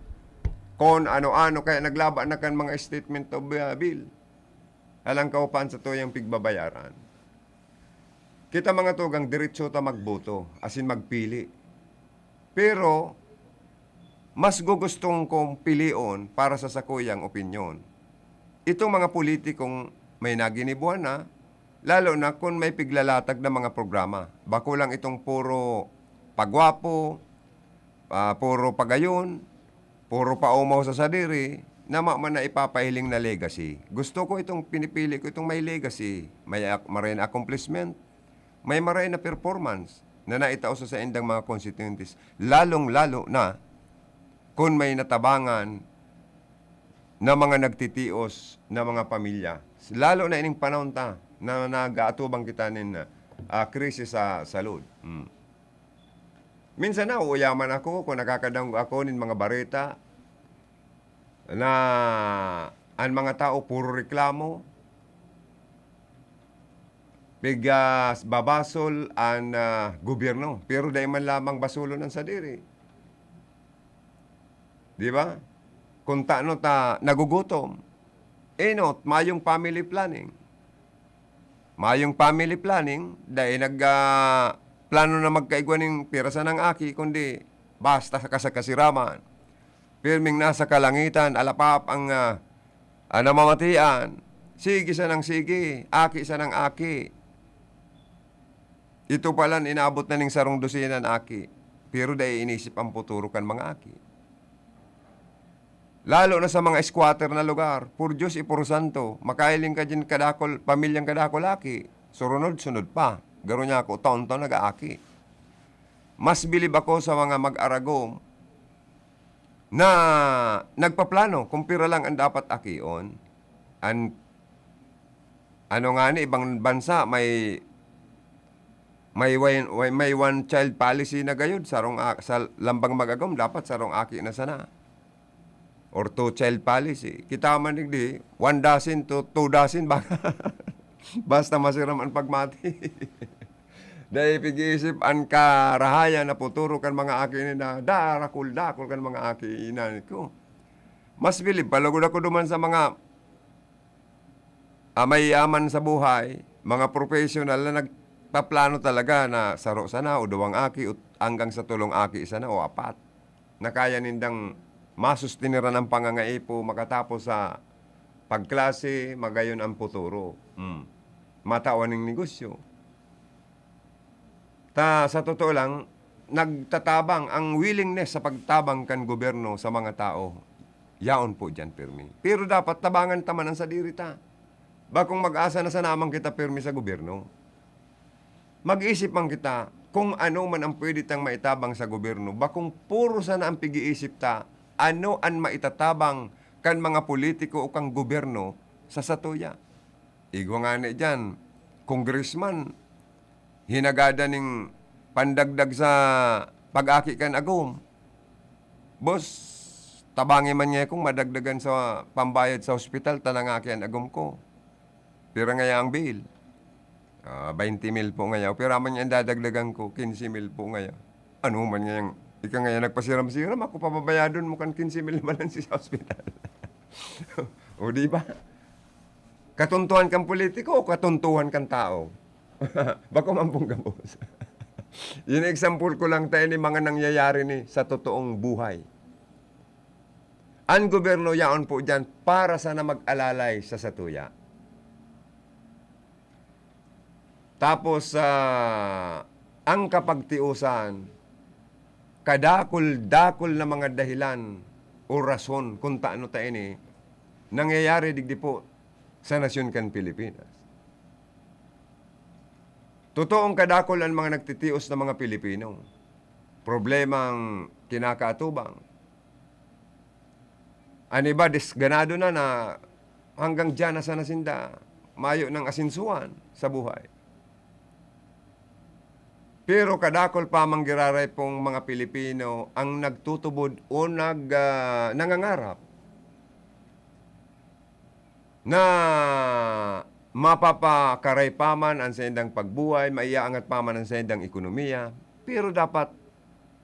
kung ano-ano kaya naglaba na kan mga statement of bill. Alang kaupan sa tuyang pigbabayaran. Kita mga tugang diretso ta magboto, asin magpili. Pero, mas gugustong kong pilion para sa sakuyang opinyon. Itong mga politikong may naginibuan na, lalo na kung may piglalatag na mga programa. Bako lang itong puro pagwapo, puro pagayon, puro paumaw sa sadiri, na na ipapahiling na legacy. Gusto ko itong pinipili ko itong may legacy, may maray na accomplishment, may maray na performance na naitao sa indang mga constituencies. Lalong-lalo na kung may natabangan na mga nagtitios na mga pamilya. Lalo na ining panahon ta na nag-aatubang kita nin krisis sa salud. Minsan na uuyaman ako kung nakakadang ako nin mga bareta na ang mga tao puro reklamo, bigas babasol ang gobyerno. Pero dahil man lamang basulo ng sadiri. Di ba? Kung taano ta nagugutom, not, mayong family planning. Mayong family planning, dahil plano na magkaigwan ng pirasan ng aki, kundi basta sa kasiraman. Pirming nasa kalangitan, alapap ang namamatian. Sige sa ng sige, aki sa ng aki. Ito pala inabot na ng sarong dosinan aki. Pero dahil inisip ang puturo kan mga aki. Lalo na sa mga squatter na lugar, pur Diyos ipuro santo, makailing ka dyan kadakol, pamilyang kadakol aki, surunod-sunod pa. Garo niya ako, taon-taon nag-aaki. Mas bilib ako sa mga mag-aragom na nagpaplano kung pira lang ang dapat akion. Ano nga ni, ibang bansa may one child policy na gayud sa lambang magagom dapat sarong aki na sana. Or two child policy. Kita man digdi 1 dozen to 2 dozen basta masiram ang pagmati. Dahil pag-iisip ang karahayan na puturo kan mga aki ni na dakul kan mga aki inan ko. Mas bilib palagod ako duman sa mga may yaman sa buhay, mga professional na nagpaplano talaga na saro sana o 2 aki hanggang sa 3 aki sana o 4 na kaya nindang masustiniran ang pangangaipo makatapos sa pagklase, magayon ang puturo. Matawan ng negosyo. Sa totoo lang, nagtatabang ang willingness sa pagtabang kan gobyerno sa mga tao. Yaon po dyan, pirmi. Pero dapat tabangan tamanan sa dirita. Bakong mag-asa na sa namang kita pirmi sa gobyerno. Mag-isip man kita kung ano man ang pwede tang maitabang sa gobyerno. Bakong puro sana ang pag-iisip ta, ano ang maitatabang kan mga politiko o kang gobyerno sa satuya. Igwa nga ni dyan, congressman, hinagada ning pandagdag sa pag-aki kan agom. Boss, tabangi man niya kung madagdagan sa pambayad sa ospital, talangaki ang agom ko. Pero ngaya ang bill, 20 mil po ngayon. Pero man niya ang dadagdagan ko, 15 mil po ngayon. Ano man niya yung, ika ngayon nagpasiram-siram, ako papabayadon mo kan 15 mil naman sa hospital. O di ba? Katuntuhan kang politiko o katuntuhan kang tao? Bako man pong gabos. Yun example ko lang tayo ni mga nangyayari ni sa totoong buhay. Ang gobyerno yaon po dyan para sana mag-alalay sa satuya. Tapos, ang kapagtiusan, kadakol-dakol na mga dahilan o rason kung taano tayo ni nangyayari digdi po sa nasyon kan Pilipinas. Totoong kadakol ang mga nagtitios na mga Pilipino. Problemang kinakaatubang. Ani ba, disganado na hanggang dyan na sa nasinda, mayo ng asinsuan sa buhay. Pero kadakol pa manggiraray pong mga Pilipino ang nagtutubod o nangangarap na mapapakaray paman ang sendang pagbuhay, maiaangat paman ang sendang ekonomiya. Pero dapat,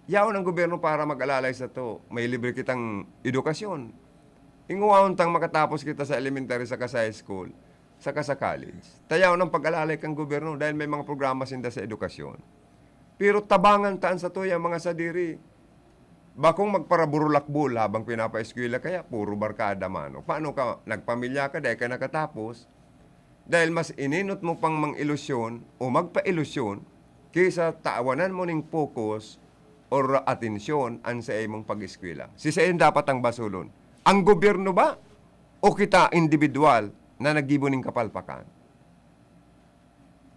yaon ang gobyerno para mag-alalay sa to. May libre kitang edukasyon. Inguwaon tang makatapos kita sa elementary sa high school, sa college. Tayaw ng pag-alalay kang gobyerno dahil may mga programa sinda sa edukasyon. Pero tabangan taan sa to yung mga sadiri. Bakong magparaburulakbul habang pinapa-eskwela kaya puro barkada mano. Paano ka nagpamilya ka dahil ka nakatapos? Dahil mas ininot mo pang mang-ilusyon o magpa-ilusyon kaysa taawanan mo ning focus or atensyon ang sa imong pag-eskwela. Sisayin dapat ang basulon. Ang gobyerno ba o kita individual na nagibo ning kapalpakan?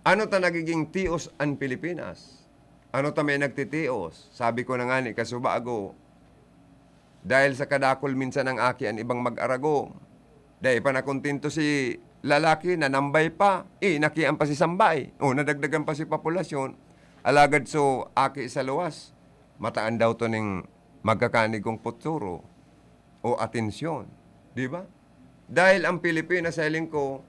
Ano ta nagiging tios ang Pilipinas? Ano ta may nagtitios? Sabi ko na nga ni kasubago, dahil sa kadakol minsan ang aki ang ibang mag-arago. Dahil pa nakontinto si lalaki na nambay pa, nakian pa si sambay. O nadagdagan pa si populasyon. Alagad so aki sa luwas. Mataan daw to ning magkakanigong puturo o atensyon. Di ba? Dahil ang Pilipinas sa ko,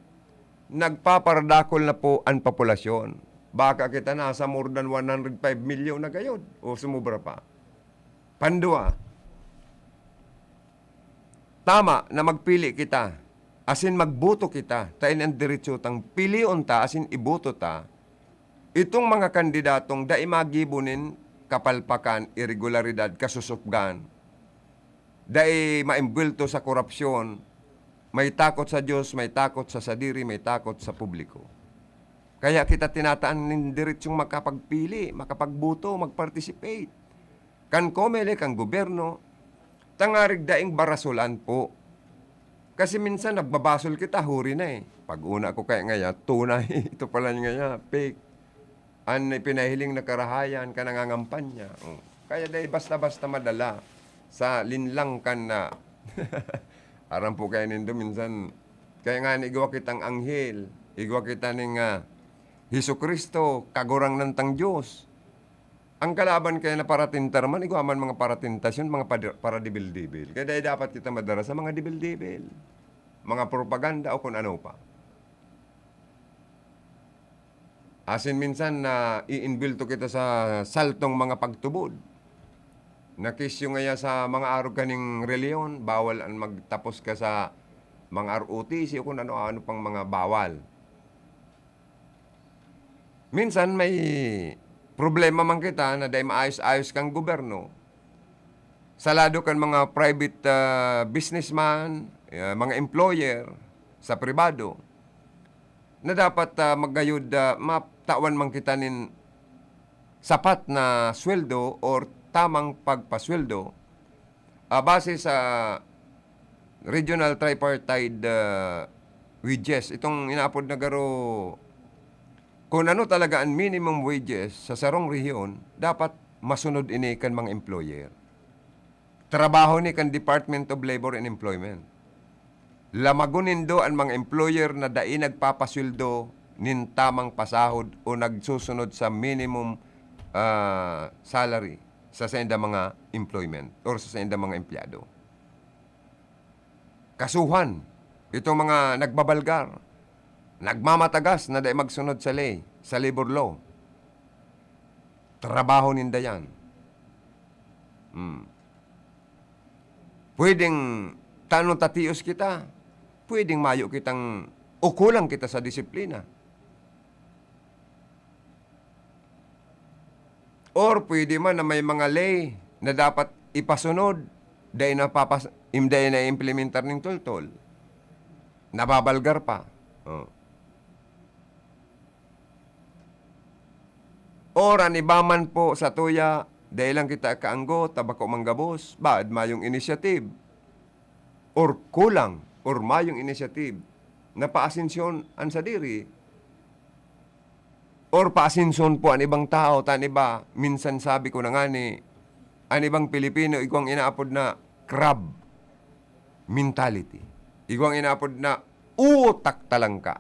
nagpaparadakol na po ang populasyon. Baka kita nasa more than 105 million na gayon o sumubra pa. Pandua, tama na magpili kita, asin magboto kita, tain ang diretso tang pilion ta, asin iboto ta, itong mga kandidatong daimagibunin kapalpakan, irregularidad, kasusupgan, dai maimbulto sa korupsyon, may takot sa Diyos, may takot sa sadiri, may takot sa publiko. Kaya kita tinataan ng diretsong makapagpili, makapagbuto, magparticipate. Kan komele, kan gobyerno, tangarig daing barasulan po. Kasi minsan nagbabasol kita, huri na eh. Pag una ko kaya ngaya, tunay, ito pala ngaya, fake. Ang pinahiling na karahayan, ka nangangampanya. Kaya dahil basta-basta madala. sa linlang kan na aram po kayo nindo minsan kaya nga igawa kitang anghel, igawa kita ning Hesus Kristo, kagurang ng tang Diyos. Ang kalaban kaya na paratintar man, igawa man mga paratintasyon, mga paradibil-dibil. Kaya dahil dapat kita madara sa mga dibil-dibil, mga propaganda o kung ano pa. Asin minsan na i-inbuild kita sa saltong mga pagtubod. Nakisyo ngaya sa mga araw kaning reliyon, bawal ang magtapos ka sa mga ROTC o kung ano-ano pang mga bawal. Minsan may problema man kita na dahil maayos-ayos kang gobyerno. Salado kan mga private businessman, mga employer sa pribado, na dapat maggayod, matawan man kita nin sapat na sweldo or tamang pagpasweldo base sa regional tripartite wages. Itong inaapod na garo, kung ano talaga ang minimum wages sa sarong rehiyon, dapat masunod ini kan mga employer. Trabaho ni kan Department of Labor and Employment. Lamagunin do ang mga employer na dai nagpapasweldo nin tamang pasahod o nagsusunod sa minimum salary sa senda mga employment or sa senda mga empleyado. Kasuhan, itong mga nagbabalgar, nagmamatagas na dahil magsunod sa ley, sa labor law. Trabaho ninda yan. Pwedeng tanong tatios kita, pwedeng mayo kitang ukulang kita sa disiplina. Or pwede man na may mga ley na dapat ipasunod dahil na implementar ng tol-tol. Nababalgar pa. Or anibaman po sa tuya, dahil lang kita kaanggo, tabako manggabos, baad mayong initiative. Or kulang, or mayong initiative, na paasinsyon ang sadiri. Or paasinsyon po ang ibang tao, tan iba, minsan sabi ko na nga ni, ang ibang Pilipino, igwang inaapod na crab mentality. Igwang inaapod na utak talangka.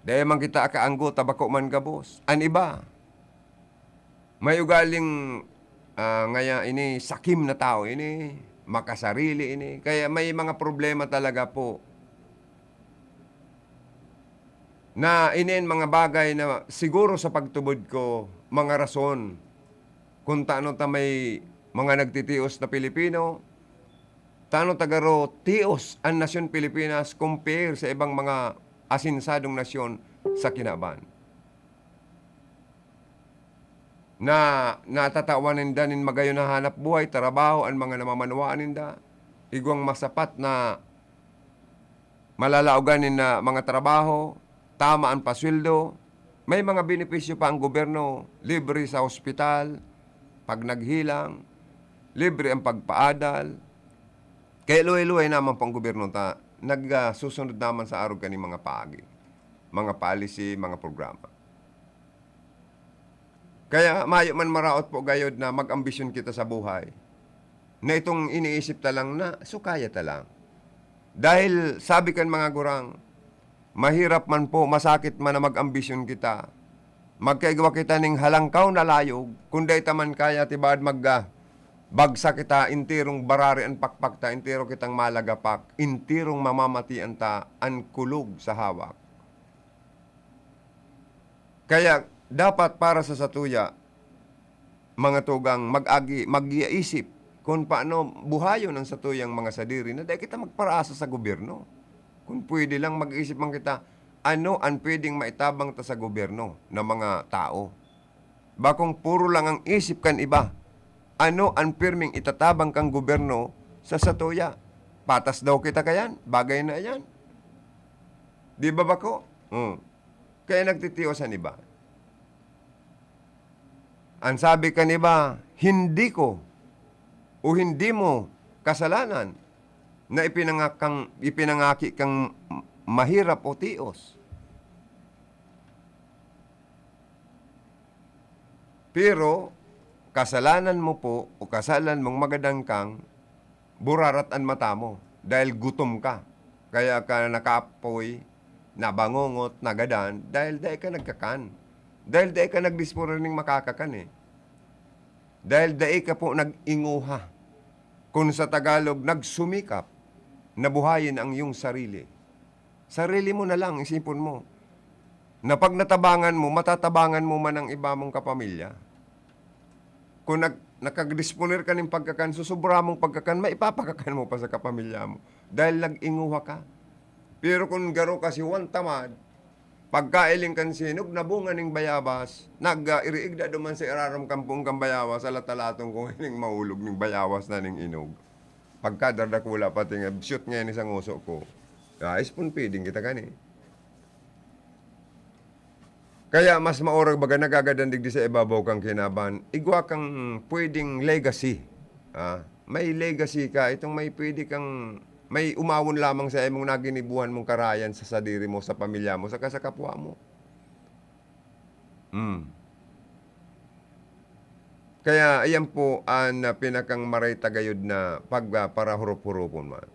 Dahil man kita kaanggo, tabako man gabos. An iba, may ugaling ngaya ini sakim na tao ini, makasarili ini. Kaya may mga problema talaga po na inin mga bagay na siguro sa pagtubod ko, mga rason kung taano ta may mga nagtitios na Pilipino, taano tagaro tios ang nasyon Pilipinas compare sa ibang mga asinsadong nasyon sa kinaban. Na natatawanin danin magayon na hanap buhay, trabaho, ang mga namamanwaan ninda, igwang masapat na malalauganin na mga trabaho, tama ang pasweldo, may mga benepisyo pa ang gobyerno, libre sa ospital, pag naghilang, libre ang pagpaadal. Kaya luhay-luhay naman pang gobyerno ta, nagsusunod naman sa araw kani mga paagi, mga policy, mga programa. Kaya mayo man maraot po gayod na mag-ambisyon kita sa buhay, na itong iniisip ta lang na sukaya ta lang. Dahil sabi kan mga gurang, mahirap man po, masakit man na mag-ambisyon kita. Magkaigwa kita ning halangkaw na layog, kundi taman kaya tibad bagsa kita, intirong barari ang pakpakta, intiro kitang malagapak, intirong mamamatian ta, ang kulog sa hawak. Kaya dapat para sa satuya, mga tugang mag-iisip kung paano buhayon ang satuyang mga sadiri na dahil kita magparaasa sa gobyerno. Kung pwede lang mag-isip man kita, ano ang pwedeng maitabang ta sa gobyerno ng mga tao. Bakong puro lang ang isip kan iba, ano ang pirming itatabang kang gobyerno sa satuya. Patas daw kita kayan, bagay na yan. Di ba bako? Kaya nagtitiyosan iba. Ang sabi kan iba, hindi ko o hindi mo kasalanan na ipinangaki kang mahirap o tios. Pero, kasalanan mo po o kasalan mong magadang kang burarat ang mata mo dahil gutom ka. Kaya ka nakapoy, nabangongot, nagadan dahil dahil ka nagkakan. Dahil dahil ka nagdispuro ng makakakan eh. Dahil dahil ka po nag-inguha. Kung sa Tagalog, nagsumikap na buhayin ang iyong sarili. Sarili mo na lang, isipon mo. Na pag natabangan mo, matatabangan mo man ang iba mong kapamilya. Kung nakagdisponer ka ng pagkakan, susubra mong pagkakan, maipapakakan mo pa sa kapamilya mo. Dahil nag-inguha ka. Pero kung garo ka si Juan Tamad, pagkailing kan sinog, nabunga ng bayabas, nag-iriigda duman sa iraram kampung kang bayabas, sa latalatong kung hining maulog ng bayabas na ning inog. Pagkadardakula pati nga, shoot ngayon isang uso ko. Spoon feeding kita kani. Kaya mas maorag baga nagagadandig di sa ibabaw kang kinaban, igwa kang pwedeng legacy. May legacy ka, itong may pwede kang, may umawon lamang sa imong naginibuhan mong karayan sa sadiri mo, sa pamilya mo, saka sa kapwa mo. Kaya ayan po ang pinakang maray tagayod na para hurup-hurupon man.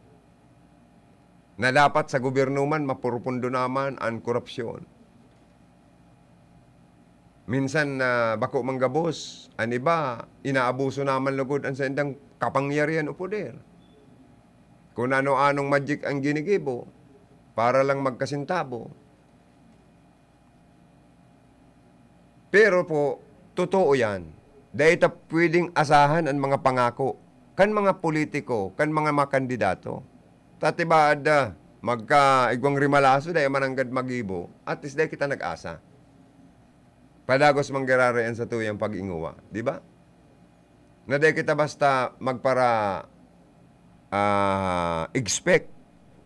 Na dapat sa gobyerno man, mapurupundo naman ang korupsyon. Minsan na bako manggabos, ang iba, inaabuso naman lugod ang sendang kapangyarihan o poder. Kung ano-anong magic ang ginigibo, para lang magkasintabo. Pero po, totoo yan. Dahil pwedeng asahan ang mga pangako, kan mga politiko, kan mga kandidato. Tatibaad magka-igwang rimalaso, dahil mananggad magibo, at least dahil kita nag-asa. Padagos manggararean sa tuyang pag-inguwa. Di ba? Na dahil kita basta magpara expect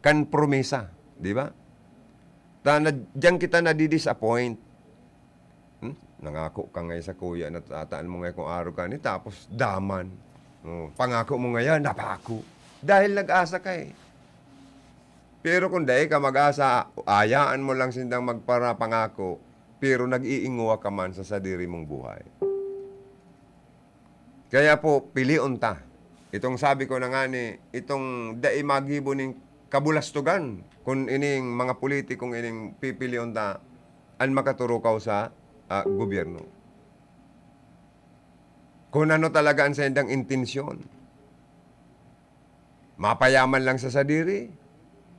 kan promesa. Di ba? Diyan kita nadidisappoint. Nangako ka ngayon sa kuya na tataan mo ngayon kung araw ka ni tapos daman. Pangako mo ngayon, napako. Dahil nag-asa ka eh. Pero kung dahil ka mag-asa, ayaan mo lang sindang magpara pangako, pero nag-iinguwa ka man sa sadiri mong buhay. Kaya po, piliun ta. Itong sabi ko na nga ni, itong dai magibo ning kabulastugan kung ining mga politikong ining pipiliun ta ang makaturukaw sa gobyerno. Kung ano talaga ang sendang intensyon. Mapayaman lang sa sadiri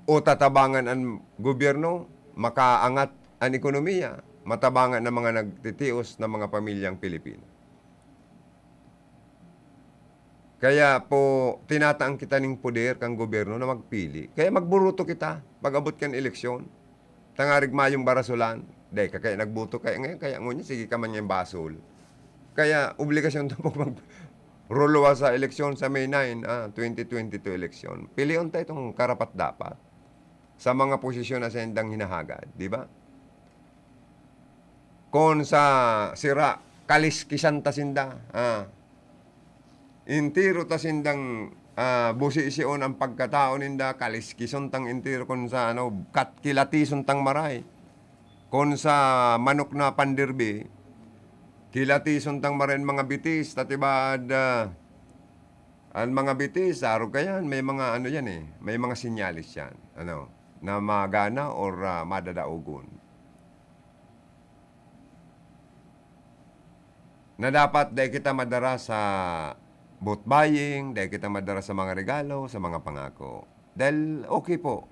o tatabangan ang gobyerno, makaangat ang ekonomiya, matabangan ng mga nagtitios ng mga pamilyang Pilipino. Kaya po, tinataang kita ng poder kang gobyerno na magpili. Kaya magburuto kita pag abot kan eleksyon. Tangarig mayong barasulan. Dahil kaya nagbuto kaya ngayon, kaya ngunit sige ka man yung basol. Kaya obligasyon ito po magruluwa sa eleksyon sa May 9, 2022 eleksyon. Piliyon tayo itong karapat-dapat sa mga posisyon na sendang hinahagad. Di ba? Kung sa sira, kaliskisan tasinda. Intiro tasindang busi isiyon ang pagkatao ninda, kaliskison tang intiro kung sa kilati tang maray. Kung sa manok na pandirbi, kilati tang maray mga bitis, tatibad ang mga bitis, araw kayan, may mga yan eh, may mga sinyalis yan, na magana or madadaugon. Na dapat dahil kita madara sa vote buying, dahil kita madara sa mga regalo, sa mga pangako. Dahil okay po,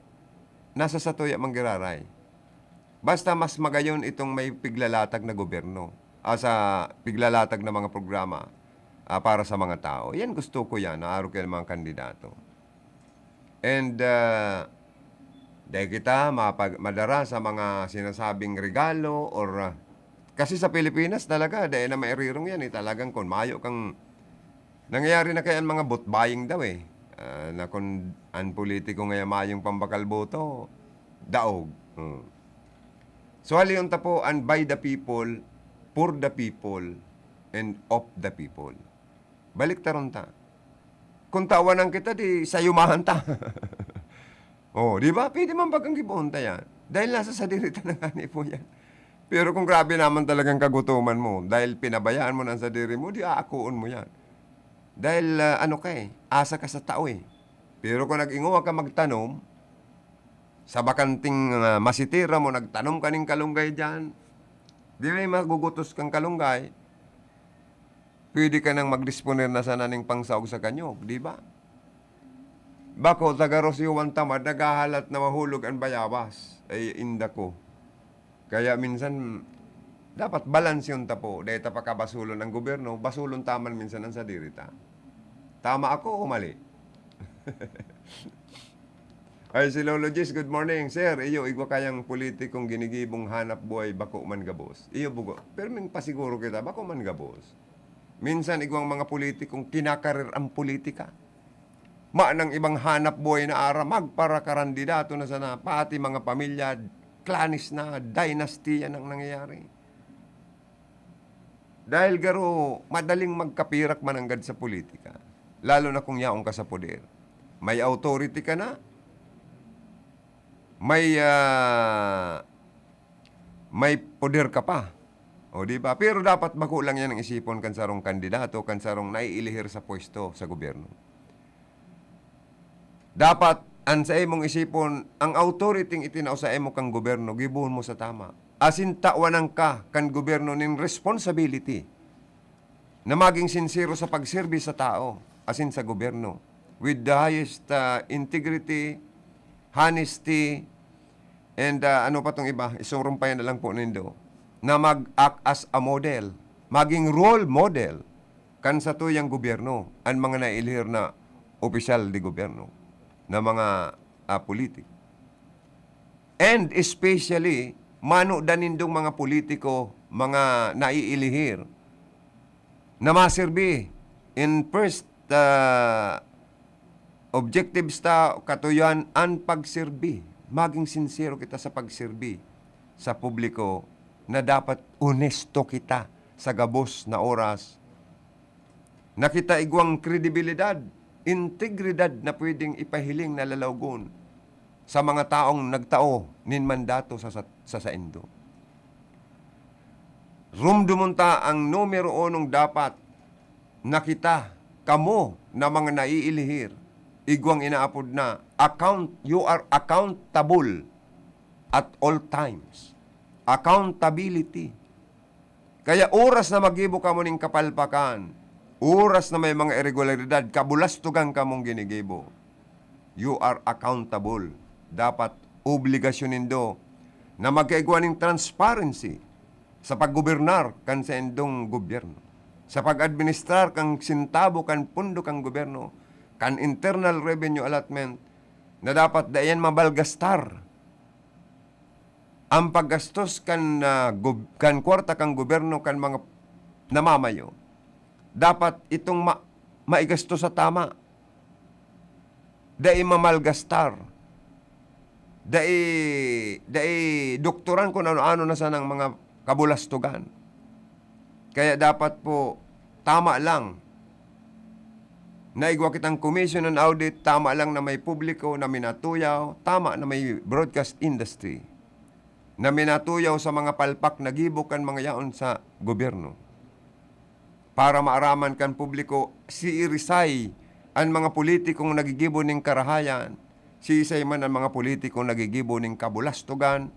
nasa satuya manggiraray. Basta mas magayon itong may piglalatag na gobyerno, sa piglalatag na mga programa para sa mga tao. Yan gusto ko yan, naaro kayo ng mga kandidato. And dahil kita madara sa mga sinasabing regalo or kasi sa Pilipinas talaga, dahil na mairirong yan, talagang kung mayo kang, nangyayari na kaya mga vote buying daw eh. Na kung ang politiko ngayon mayong pambakal boto, daog. So haliyon ta po, and by the people, for the people, and of the people. Balik taron ta. Kung tawanan kita, di sayumahan ta. Di ba? Pwede man bagang gibon ta yan. Dahil nasa sadirita na nga po yan. Pero kung grabe naman talagang kagutuman mo, dahil pinabayaan mo na sa diri mo, di aakuon mo yan. Dahil ano ka asa ka sa tao Pero kung nag-inguwa ka magtanom, sa bakanting masitira mo, nagtanom ka ng kalunggay dyan, di may magugutos kang kalunggay, pwede ka nang magdisponer na sana ng pangsaog sa kanyog, di ba? Bako, taga-Rosiwan tamad, naghahalat na mahulog ang bayabas. Ay, inda ko. Kaya minsan, dapat balance yung tapo. Dahil tapakabasulon ng gobyerno, basulon taman minsan ang sadirita. Tama ako o mali? Ay, si Lolo Jis, good morning. Sir, iyo, igwa kayang politikong ginigibong hanap buhay, bako man gabos. Iyo, bugo. Pero min pasiguro kita, bako man gabos. Minsan, igwang mga politikong kinakarir ang politika. Maanang ibang hanap buhay na aramag para karandidato na sana, pati mga pamilya, klanis na, dynasty yan ang nangyayari. Dahil garo, madaling magkapirak mananggad sa politika. Lalo na kung yaong ka sa poder. May authority ka na, may poder ka pa. O di ba? Pero dapat bako lang yan ang isipon kan sarong kandidato, kan sarong naiilihir sa pwesto sa gobyerno. Dapat an sa imong isipon ang authority itinao sa imo kang gobyerno gibuhon mo sa tama. Asin tawanan ka kan gobyerno ning responsibility na maging sincero sa pagserbi sa tao asin sa gobyerno with the highest integrity, honesty, and ano pa tong iba, isurumpayan na lang po nindo, na mag-act as a model, maging role model kan sa tuyang gobyerno, ang mga nailihir na opisyal di gobyerno, na mga politik. And especially, mano danindong mga politiko, mga naiilihir, na maserbi in first objectives ta katuyan ang pagserbi. Maging sincero kita sa pagserbi sa publiko na dapat honesto kita sa gabos na oras. Nakita igwang kredibilidad, integridad na pwedeng ipahiling na lalawgon sa mga taong nagtao nin mandato sa saindo. Rumdumunta ang numero 1 dapat nakita kamo na mga naiilihir, igwang inaapod na, you are accountable at all times. Accountability. Kaya oras na magibo ka mo ning kapalpakan, oras na may mga irregularidad, kabulastugan ka mong ginigibo, you are accountable. Dapat obligasyon nindo na magkaigwa ng transparency sa paggobernar kan sa indong gobyerno. Sa pag-administrar kang sintabo kan pundo kang gobyerno, kan internal revenue allotment, na dapat dayan mabalgastar ang paggastos kan kwarta kang gobyerno kan mga namamayo. Dapat itong maigastos sa tama. Dai mamalgastar. Dai doktoran kung ano-ano na sanang mga kabulastugan. Kaya dapat po, tama lang. Naigwa kitang commission and audit, tama lang na may publiko na minatuyaw, tama na may broadcast industry na minatuyaw sa mga palpak na gibukan mga yaon sa gobyerno. Para maaraman kan publiko, si irisay ang mga politikong nagigibo ng karahayan, si isay man ang mga politikong nagigibo ng kabulastugan,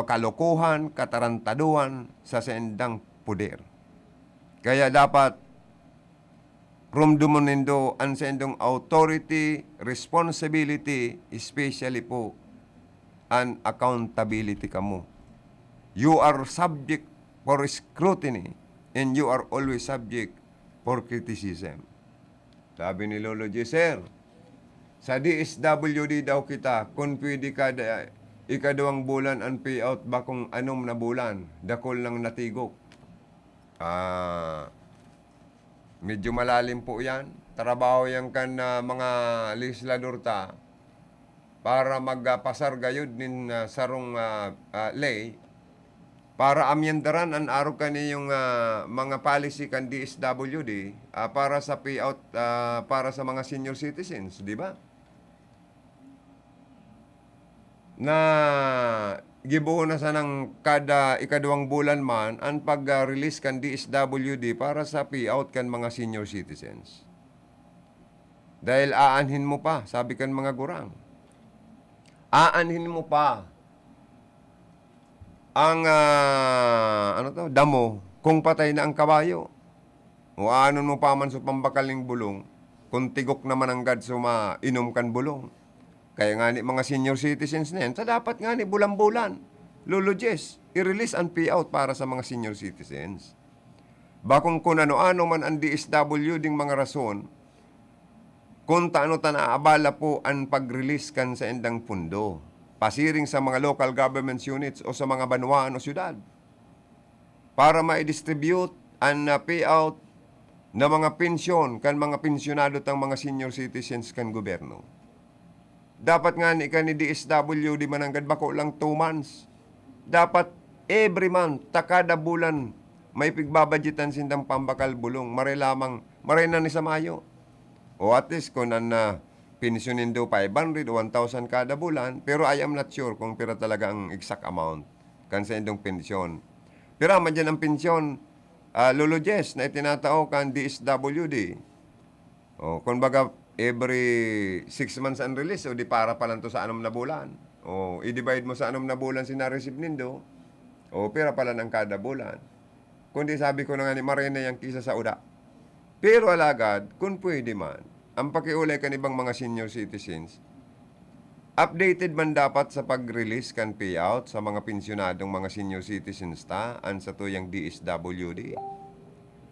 kalokohan, katarantaduhan sa sendang poder. Kaya dapat rumdumon nindo ang sendong authority, responsibility, especially po an accountability kamo. You are subject for scrutiny and you are always subject for criticism. Sabi ni Lolo G, Sir, sa DSWD daw kita, kung pwede ka ikadawang bulan ang payout ba kung anong na bulan, dakol ng natigok. Medyo malalim po yan. Trabaho yan kan mga legislador ta para magpasar gayud nin sarong lay para amyendaran ang araw kaniyong mga policy kan DSWD para sa payout para sa mga senior citizens, di ba? Na gibuo na sa ng kada ikaduwang bulan man ang pag-release kan DSWD para sa payout kan mga senior citizens. Dahil aanhin mo pa, sabi kan mga gurang. Aanhin mo pa ang damo kung patay na ang kabayo. O anon mo pa man sa pambakaling bulong kung tigok naman ang gad inom kan bulong. Kaya nga ni mga senior citizens na yan, sa dapat nga ni bulan-bulan, Lolo Jess, i-release ang payout para sa mga senior citizens. Bakong kung ano-ano man ang DSW ding mga rason, kung taano naabala po ang pag-release kan sa endang pundo, pasiring sa mga local government units o sa mga banwaan o syudad, para ma-distribute ang payout na mga pensyon kan mga pensyonado tang mga senior citizens kan gobyerno. Dapat nga ni DSW di mananggad bako lang 2 months. Dapat every month, takada bulan, may pigbabadgetan sindang pambakal bulong. Maray na ni sa Mayo. O at least kung pensyonin do 500 o 1,000 kada bulan, pero I am not sure kung pira talaga ang exact amount kan sa indong pensyon. Pero man dyan ang pensyon, Lolo Jess, na itinatao kan DSWD. O, kung baga, every 6 months ang release, o di para pa lang to sa 6 na bulan. O, i-divide mo sa 6 na bulan sina-receive nindo, o pira pala ng kada bulan. Kundi sabi ko na nga ni Marina yung kisa sa uda. Pero alagad, kung pwede man, ang pakiulay kan ibang mga senior citizens, updated man dapat sa pag-release kan payout sa mga pensyonadong mga senior citizens an sa tuyang DSWD.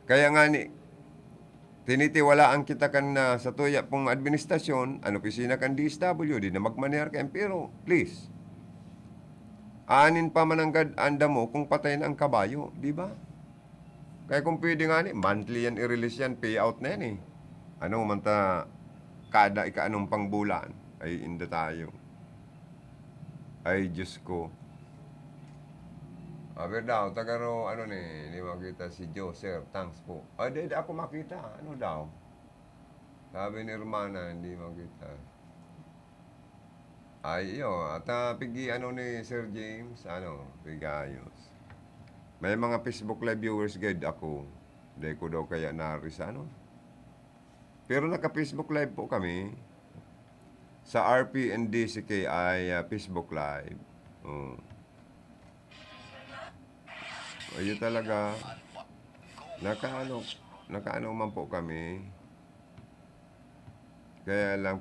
Kaya nga ni, tinitiwalaan kita kan sa tuya pong administrasyon, opisina kan DSWD na magmanejar ka, pero please, aanin pa mananggad anda mo kung patay na ang kabayo, di ba? Kaya kung pwede nga ni, monthly yan i-release yan, payout na yan eh. Ano man ta, kada ikaanong pang bulan, ay inda tayo. Ay, Diyos ko. Aber daw, tagaro, hindi makita si Joe, sir, thanks po. Ay, di ako makita, ano daw? Sabi ni Hermana, hindi makita. Ay, at pigi, ni Sir James, pigayos. May mga Facebook Live viewers guide ako. Hindi ko daw kaya naris, Pero naka-Facebook Live po kami. Sa RPNDCKI Facebook Live. Ayun talaga. Nakaano man po kami. Kaya lang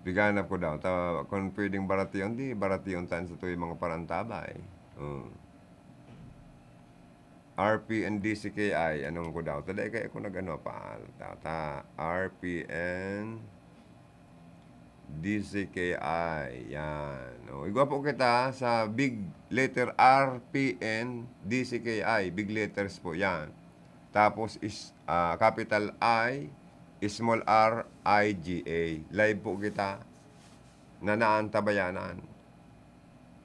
piganap ko daw. Kung pwedeng baratiyon, di baratiyon tan sa ito yung mga parantabay. RPNDCKI, anong ko daw? Taday kaya ko nag-ano pa. RPNDCKI, yan. Igwa po kita sa big letter RPNDCKI, big letters po yan. Tapos is capital I, small r, IGA. Live po kita na naantabayanan.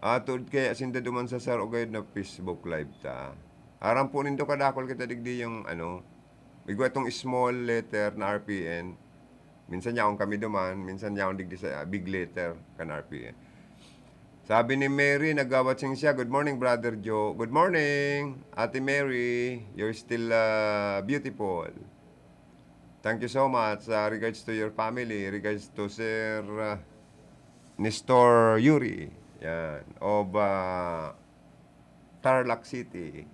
Atod kaya sinda duman sa Sir Ogayod na Facebook Live ta. Aram po nindo kadakol kita digdi yung igwa itong small letter na RPN. Minsan yaong kami duman, minsan yaong digdi sa big letter kan RPN. Sabi ni Mary, nag-watching siya. Good morning, Brother Joe. Good morning, Ate Mary. You're still beautiful. Thank you so much. Regards to your family. Regards to Sir Nestor Yuri. Yan. Of Tarlac City.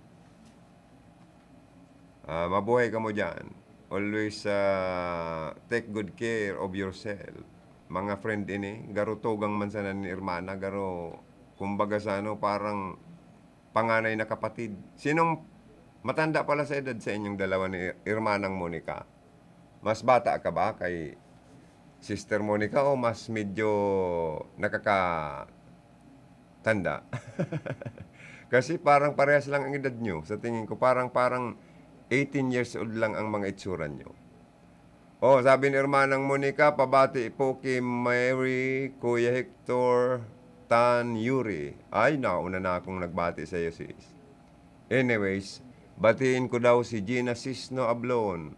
Mabuhay ka mo dyan. Always take good care of yourself. Mga friend ini, garo togang mansanan ni Hermana, garo kumbaga sa parang panganay na kapatid. Sinong matanda pala sa edad sa inyong dalawa ni Hermanang Monica? Mas bata ka ba kay Sister Monica o mas medyo nakakatanda? Kasi parang parehas lang ang edad nyo. Sa tingin ko parang 18 years old lang ang mga itsura nyo. Sabi ni Hermanang Monica, pabati po kay Mary, Kuya Hector, Tan Yuri. Ay, nauna na akong nagbati sa iyo, sis. Anyways, batiin ko daw si Gina Cisno Ablon,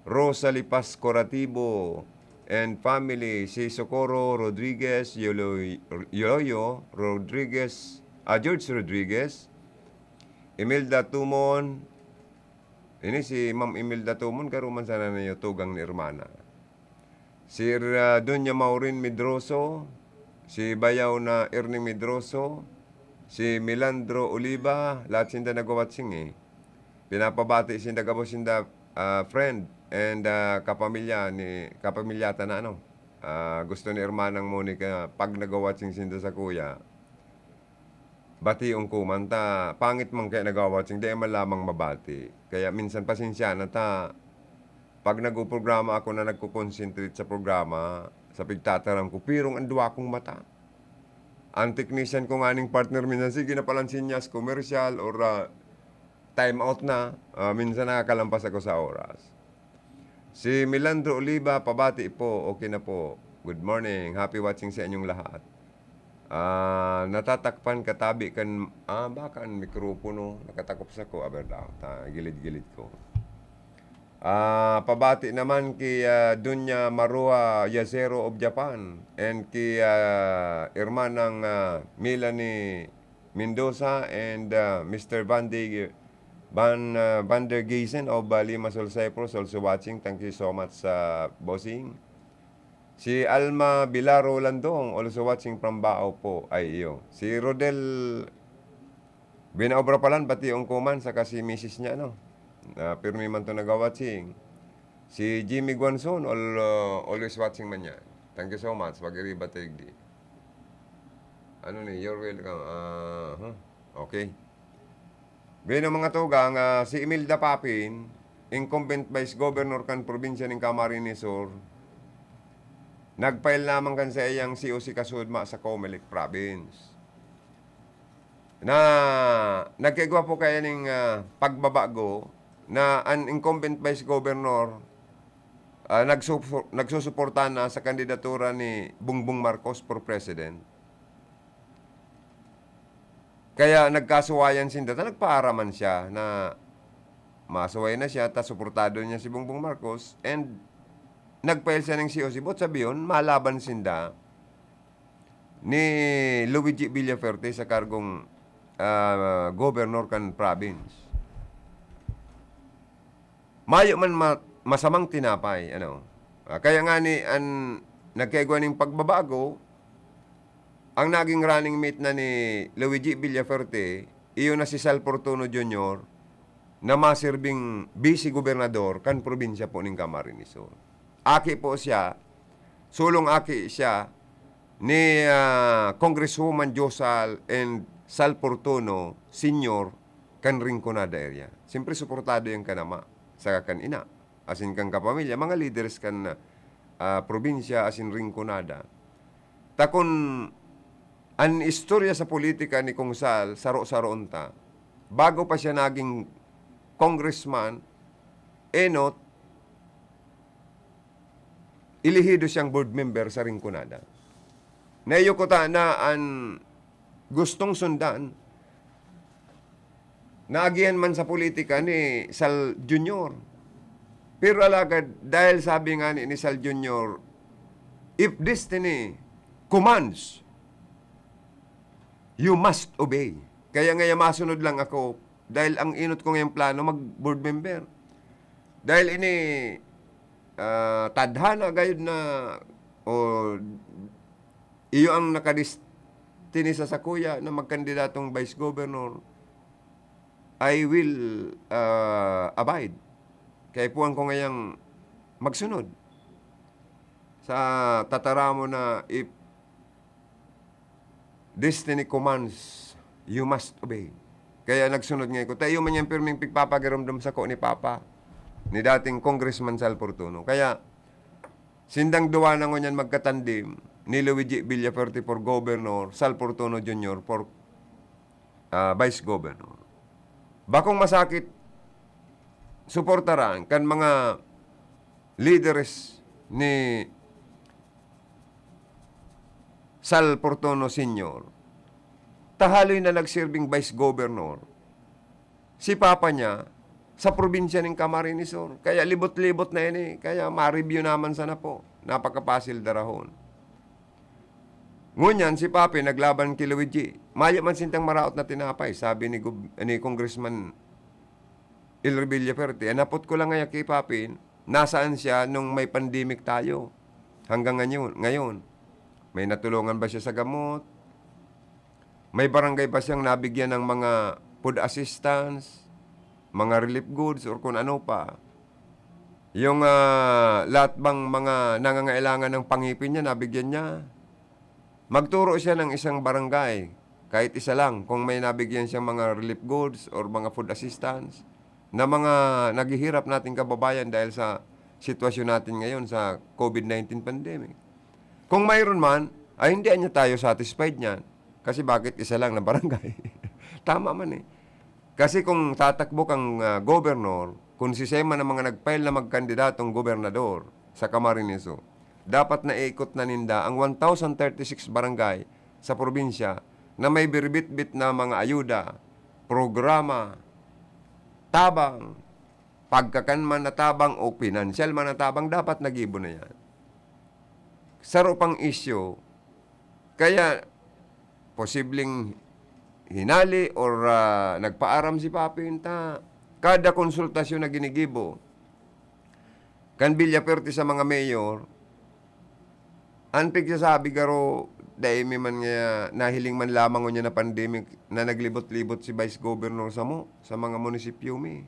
Rosalie Pascoratibo, and family, si Socorro Rodriguez, Yoyo Rodriguez, George Rodriguez, Imelda Tumon, ini si Ma'am Imelda Tumon, karuman sana na yung tugang ni Hermana. Si Doña Maureen Medroso, si Bayaw na Ernie Medroso, si Milandro Oliva, lahat sinda nag-watching eh. Pinapabati sinda gabo sinda friend and kapamilyata na ano. Gusto ni Hermanang Monica pag nag-watching sinda sa kuya. Bati ang kumanta, pangit man kaya nag-watching, di man lamang mabati. Kaya minsan pasensya na ta, pag nag-programa ako na nagko-concentrate sa programa, sa pigtataram ko, pirong andua akong mata. Ang technician ko nga ning partner minsan, sige na palang sinyas, commercial or time out na, minsan nakakalampas ako sa oras. Si Milandro Oliva, pabati po, okay na po. Good morning, happy watching sa inyong lahat. Natatakpan katabi kan baka ang mikropono nakatakop sa ko daw gilid-gilid ko. Pabati naman kay Dunya Marua Yasero of Japan and kay Hermanang Melanie Mendoza and Mr. Van der Geisen of Limassol, Cyprus also watching. Thank you so much bossing. Si Alma Bilaro Landong, also watching from Bao po, ay iyo. Si Rodel Binaobra palan, pati yung kuman, saka si misis niya, no? Pirmi man to nag-watching. Si Jimmy Guanzon, always watching man yan. Thank you so much. Pag-iriba tigdi. Ano ni, you're welcome. Okay. Bino mga tugang, si Imelda Papin, incumbent Vice Governor kan probinsya ng Camarines Sur, nagpail naman kan sa iyang COC Kasudma sa Comelec Province. Na nagkagawa po kaya ng pagbabago na an incumbent Vice Governor nagsusuporta na sa kandidatura ni Bongbong Marcos for President. Kaya nagkasuwayan sinda, nagpaaraman siya na masuway na siya, tas suportado niya si Bongbong Marcos, and nagpail siya ng COC. Bot sabi yun, malaban sinda ni Luigi Villaferte sa kargong governor kan province. Mayo man masamang tinapay, ano. Kaya nga ni nagkaigwa ng pagbabago, ang naging running mate na ni Luigi Villaferte, iyon na si Sal Fortuno Jr. na masirbing vice-gobernador kan probinsya po ng Camarines Sur. Aki po siya, sulong aki siya ni Congresswoman Josal and Sal Fortuno Senior kan Rinconada area. Siyempre suportado yung kanama sa kanina. Asin kang kapamilya, mga leaders kan probinsya asin Rinconada. Takon an istorya sa politika ni Kong Sal, saro-saroon ta. Bago pa siya naging congressman, enot, ilihido siyang board member sa Rinconada. Naiyukuta na ang gustong sundan, naagihan man sa politika ni Sal Jr. Pero alagad, dahil sabi nga ni Sal Jr., if destiny commands, you must obey. Kaya ngayon masunod lang ako, dahil ang inot ko ngayong plano, mag-board member. Dahil ini tadhana gayud na iyo ang nakadistini sa kuya na magkandidatong vice governor, I will abide. Kaya puwan ko ngayang magsunod sa tataramo na if destiny commands, you must obey. Kaya nagsunod ngayon ko. Tayo man yung pirming pigpapagiramdam sa ko ni Papa, ni dating Congressman Sal Fortuno. Kaya, sindang duwa na ngunyan magkatandim ni Luigi Villaferte for Governor, Sal Fortuno Jr. for Vice Governor. Bakong masakit, suportaran kan mga leaders ni Sal Fortuno Sr. Tahaloy na nagsirbing Vice Governor. Si Papa niya, sa probinsya ng Camarines Sur. Kaya libot-libot na yan eh. Kaya ma-review naman sana po napakapasil darahon. Ngunyan, si Papi naglaban kay Luigi. Maya man sintang maraot na tinapay, sabi ni Congressman Ilri Villaferte. Napot ko lang ngayon kay Papi, nasaan siya nung may pandemic tayo? Hanggang ngayon. May natulungan ba siya sa gamot? May barangay ba siyang nabigyan ng mga food assistance, mga relief goods, or kung ano pa? Yung lahat bang mga nangangailangan ng pangipin niya, nabigyan niya? Magturo siya ng isang barangay, kahit isa lang, kung may nabigyan siyang mga relief goods or mga food assistance, na mga naghihirap nating kababayan dahil sa sitwasyon natin ngayon sa COVID-19 pandemic. Kung mayroon man, ay hindi niya tayo satisfied niyan. Kasi bakit isa lang na barangay? Tama man eh. Kasi kung tatakbo kang governor, kung sisema ng mga nag-file na magkandidatong gobernador sa Camarines Sur, dapat na ikot na ninda ang 1,036 barangay sa probinsya na may birbit-bit na mga ayuda, programa, tabang, pagkakanman na tabang o financial man na tabang, dapat nagibo na yan. Saro pang isyo, kaya posibleng hinali or nagpaaram si Papi ta kada konsultasyon na ginigibo kan Villaferte sa mga mayor, anpig sabi garo daimi man nga nahiling man lamang niya na pandemic na naglibot-libot si Vice Governor sa mga munisipyo mi.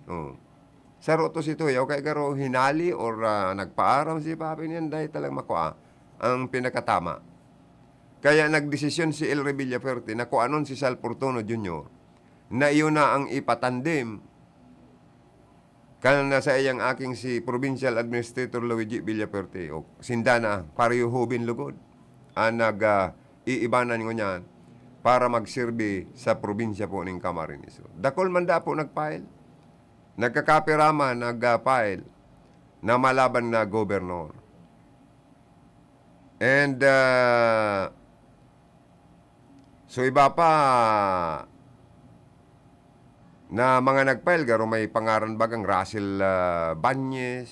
Saro to sito yaw kay garo hinali or nagpaaram si Papi niyan dahil talang makuha ang pinakatama. Kaya nagdesisyon si Ilri Villaferte na kuanon si Sal Portono Jr. na iyon na ang ipatandim kan nasa iyang aking si Provincial Administrator Luigi Villaferte o sindana Pario Hubin Lugod ang iibanan ko niyan para magsilbi sa probinsya po ng Camarines Sur. Dakol manda po nagfile. Nagkakapirama nagfile na malaban na gobernor. And so iba pa na mga nagfile garo may pangaran bagang Russell Banyes,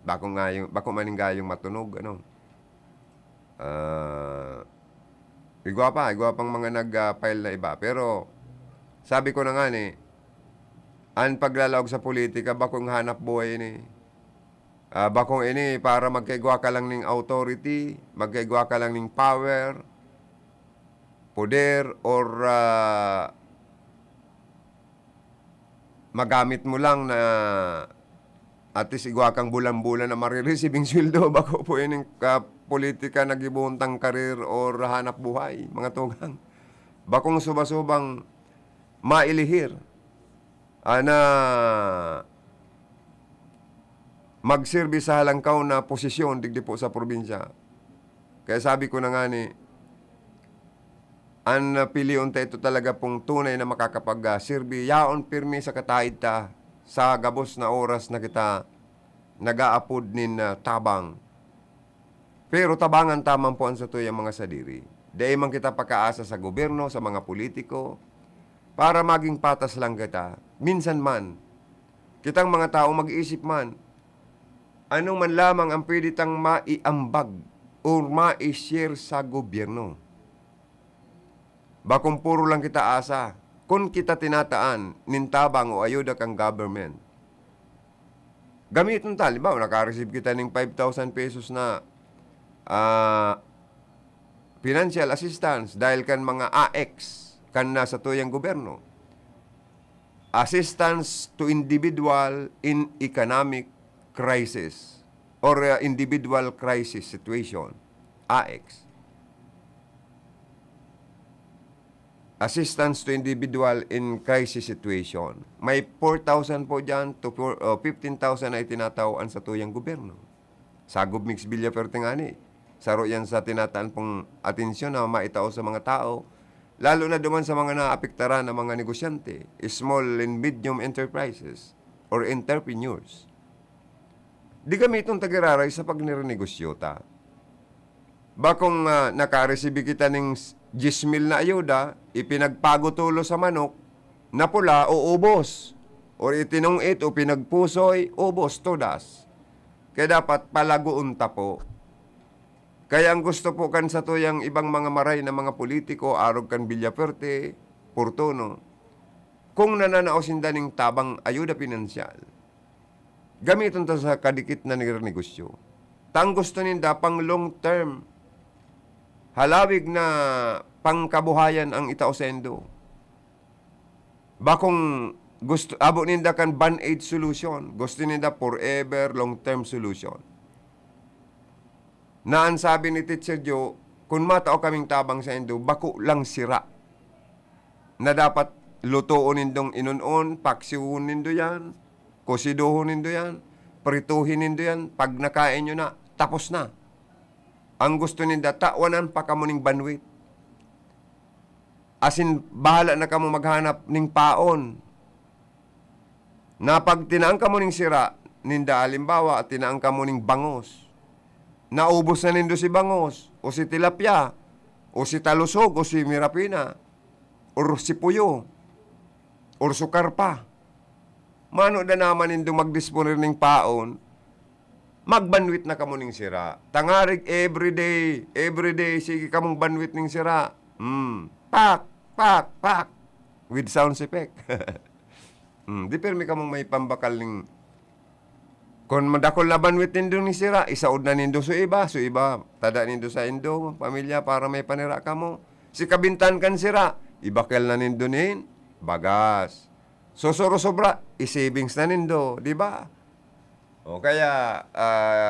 bako maning gayong matunog ano. Igwa pang mga nag-file na iba. Pero sabi ko na nga ni, ang paglalawag sa politika bakong hanap buhay ni. Bakong ini para magkaigwa ka lang ng authority, magkaigwa ka lang ng power, poder, or magamit mo lang na at least igwa kang bulan-bulan na marireceive sweldo bako po yun yung politika nagibuntang karir or hanap buhay, mga tugang. Bakong subasubang mailihir na magserbi sa halangkaw na posisyon digdi po sa probinsya. Kaya sabi ko na nga ni, ang piliyon ta ito talaga pong tunay na makakapag-sirbi, yaon pirmi sa katahid ta sa gabos na oras na kita nag-aapod nin tabang. Pero tabangan tamang po ang sa tuyang mga sadiri. Dahil man kita pagkaasa sa gobyerno, sa mga politiko, para maging patas lang kita. Minsan man, kitang mga tao mag-iisip man, anong man lamang ang pwede tang maiambag o ma-share sa gobyerno. Bakong puro lang kita asa, kung kita tinataan, nintabang o ayuda kang government. Gamitin tali ba, nakareceive kita ng 5,000 pesos na financial assistance dahil kan mga AX kan nasa tuyang gobyerno. Assistance to individual in economic crisis or individual crisis situation, AX. Assistance to individual in crisis situation. May 4,000 po dyan to 15,000 ay tinatawaan sa tuyang gobyerno. Sagob Mix Villaferte nga ni. Saro yan sa tinataan pong atensyon na maitao sa mga tao, lalo na duman sa mga naapektaran ng mga negosyante, small and medium enterprises or entrepreneurs. Di gamitong tagiraray sa pagnirenegosyo ta. Bakong nakareceive kita ng 10,000 na ayuda, ipinagpago tulo sa manok, na pula o ubos. O itinungit o pinagpusoy, ubos, todas. Kaya dapat palagoon ta po Kaya ang gusto po kan sa tuyang ibang mga maray na mga politiko, arog kan Villaperte, Portono, kung nananaosin daning tabang ayuda pinansyal, gamiton to sa kadikit na negosyo. Tang gusto ninda pang long term, halawig na pangkabuhayan ang itaosendo. Bakong gusto, abo ninda kan band-aid solution, gusto ninda forever long term solution. Naan sabi ni Teacher Joe, kung matao kaming tabang sa endo, bako lang sira. Na dapat lutoon nindong inunon, paksiwon nindo yan, kusidohon nindo yan, prituhin nindo yan, pag nakain nyo na, tapos na. Ang gusto ninda, tawanan pa kamo ning banwit. Asin, bahala na kamo maghanap ning paon. Na pag tinaang kamo ning sira, ninda alimbawa, at tinaang kamo ning bangos. Naubos na nindo si bangos, o si tilapia, o si talusog, o si mirapina, o si puyo, o sukar pa. Mano na naman nindo magdisponer ng paon, magbanwit na kamo ning sira. Tangarig everyday, sige kamong banwit ning sira. Pak, pak, pak, with sound effect. Di permi kamong may pambakal ning kung madakol na banwit nindo ni sira, isaod na nindo so iba, tada nindo sa indo, pamilya, para may panira ka mo. Si kabintan kan sira, ibakal na nindo nin, bagas. Sosoro sobra, i-savings na nindo, di ba? O kaya,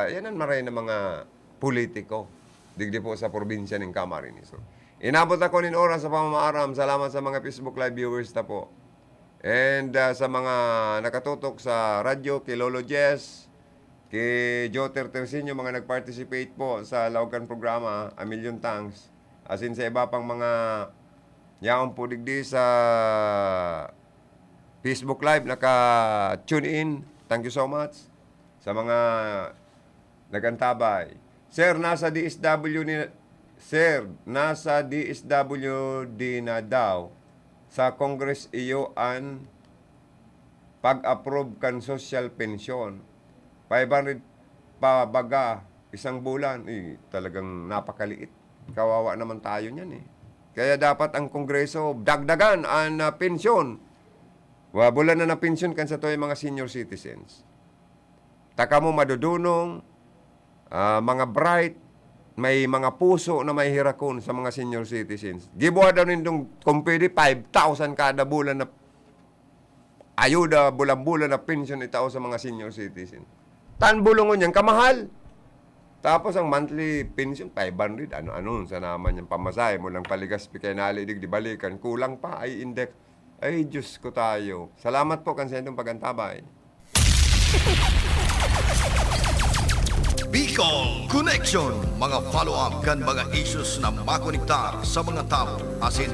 yan ang maray na mga politiko, digdi po sa probinsya ng Camarines. So, inabot ako nin oras sa pamamaaram, salamat sa mga Facebook Live viewers na po. And sa mga nakatutok sa radyo, kay Lolo Jess, kay Joter Tercinio, mga nag-participate po sa Laugan programa, a million thanks. As in sa iba pang mga yaong po digdi sa Facebook Live, naka-tune in. Thank you so much. Sa mga nagantabay. Sir, nasa DSWD na daw sa Congress iyo an pag-approve kan social pension. 500 pa baga isang bulan. Talagang napakaliit. Kawawa naman tayo niyan eh. Kaya dapat ang Kongreso dagdagan ang pensyon. Bulan na pensyon kan sa to yung mga senior citizens. Taka mo madudunong, mga bright, may mga puso na may hirakon sa mga senior citizens. Gibuha daw nindong kumpiri 5,000 kada bulan na ayuda, bulan-bulan na pension itao sa mga senior citizens. Tan bulungon yan, kamahal. Tapos ang monthly pension, 500. Ano sa naman yung pamasahe mo lang paligaspi kay nalidig, di balikan. Kulang pa, ay index. Ay, Diyos ko tayo. Salamat po, kansendong pagantabay. Bicol Connection, mga follow-up kan mga issues na makonektar sa mga tao asin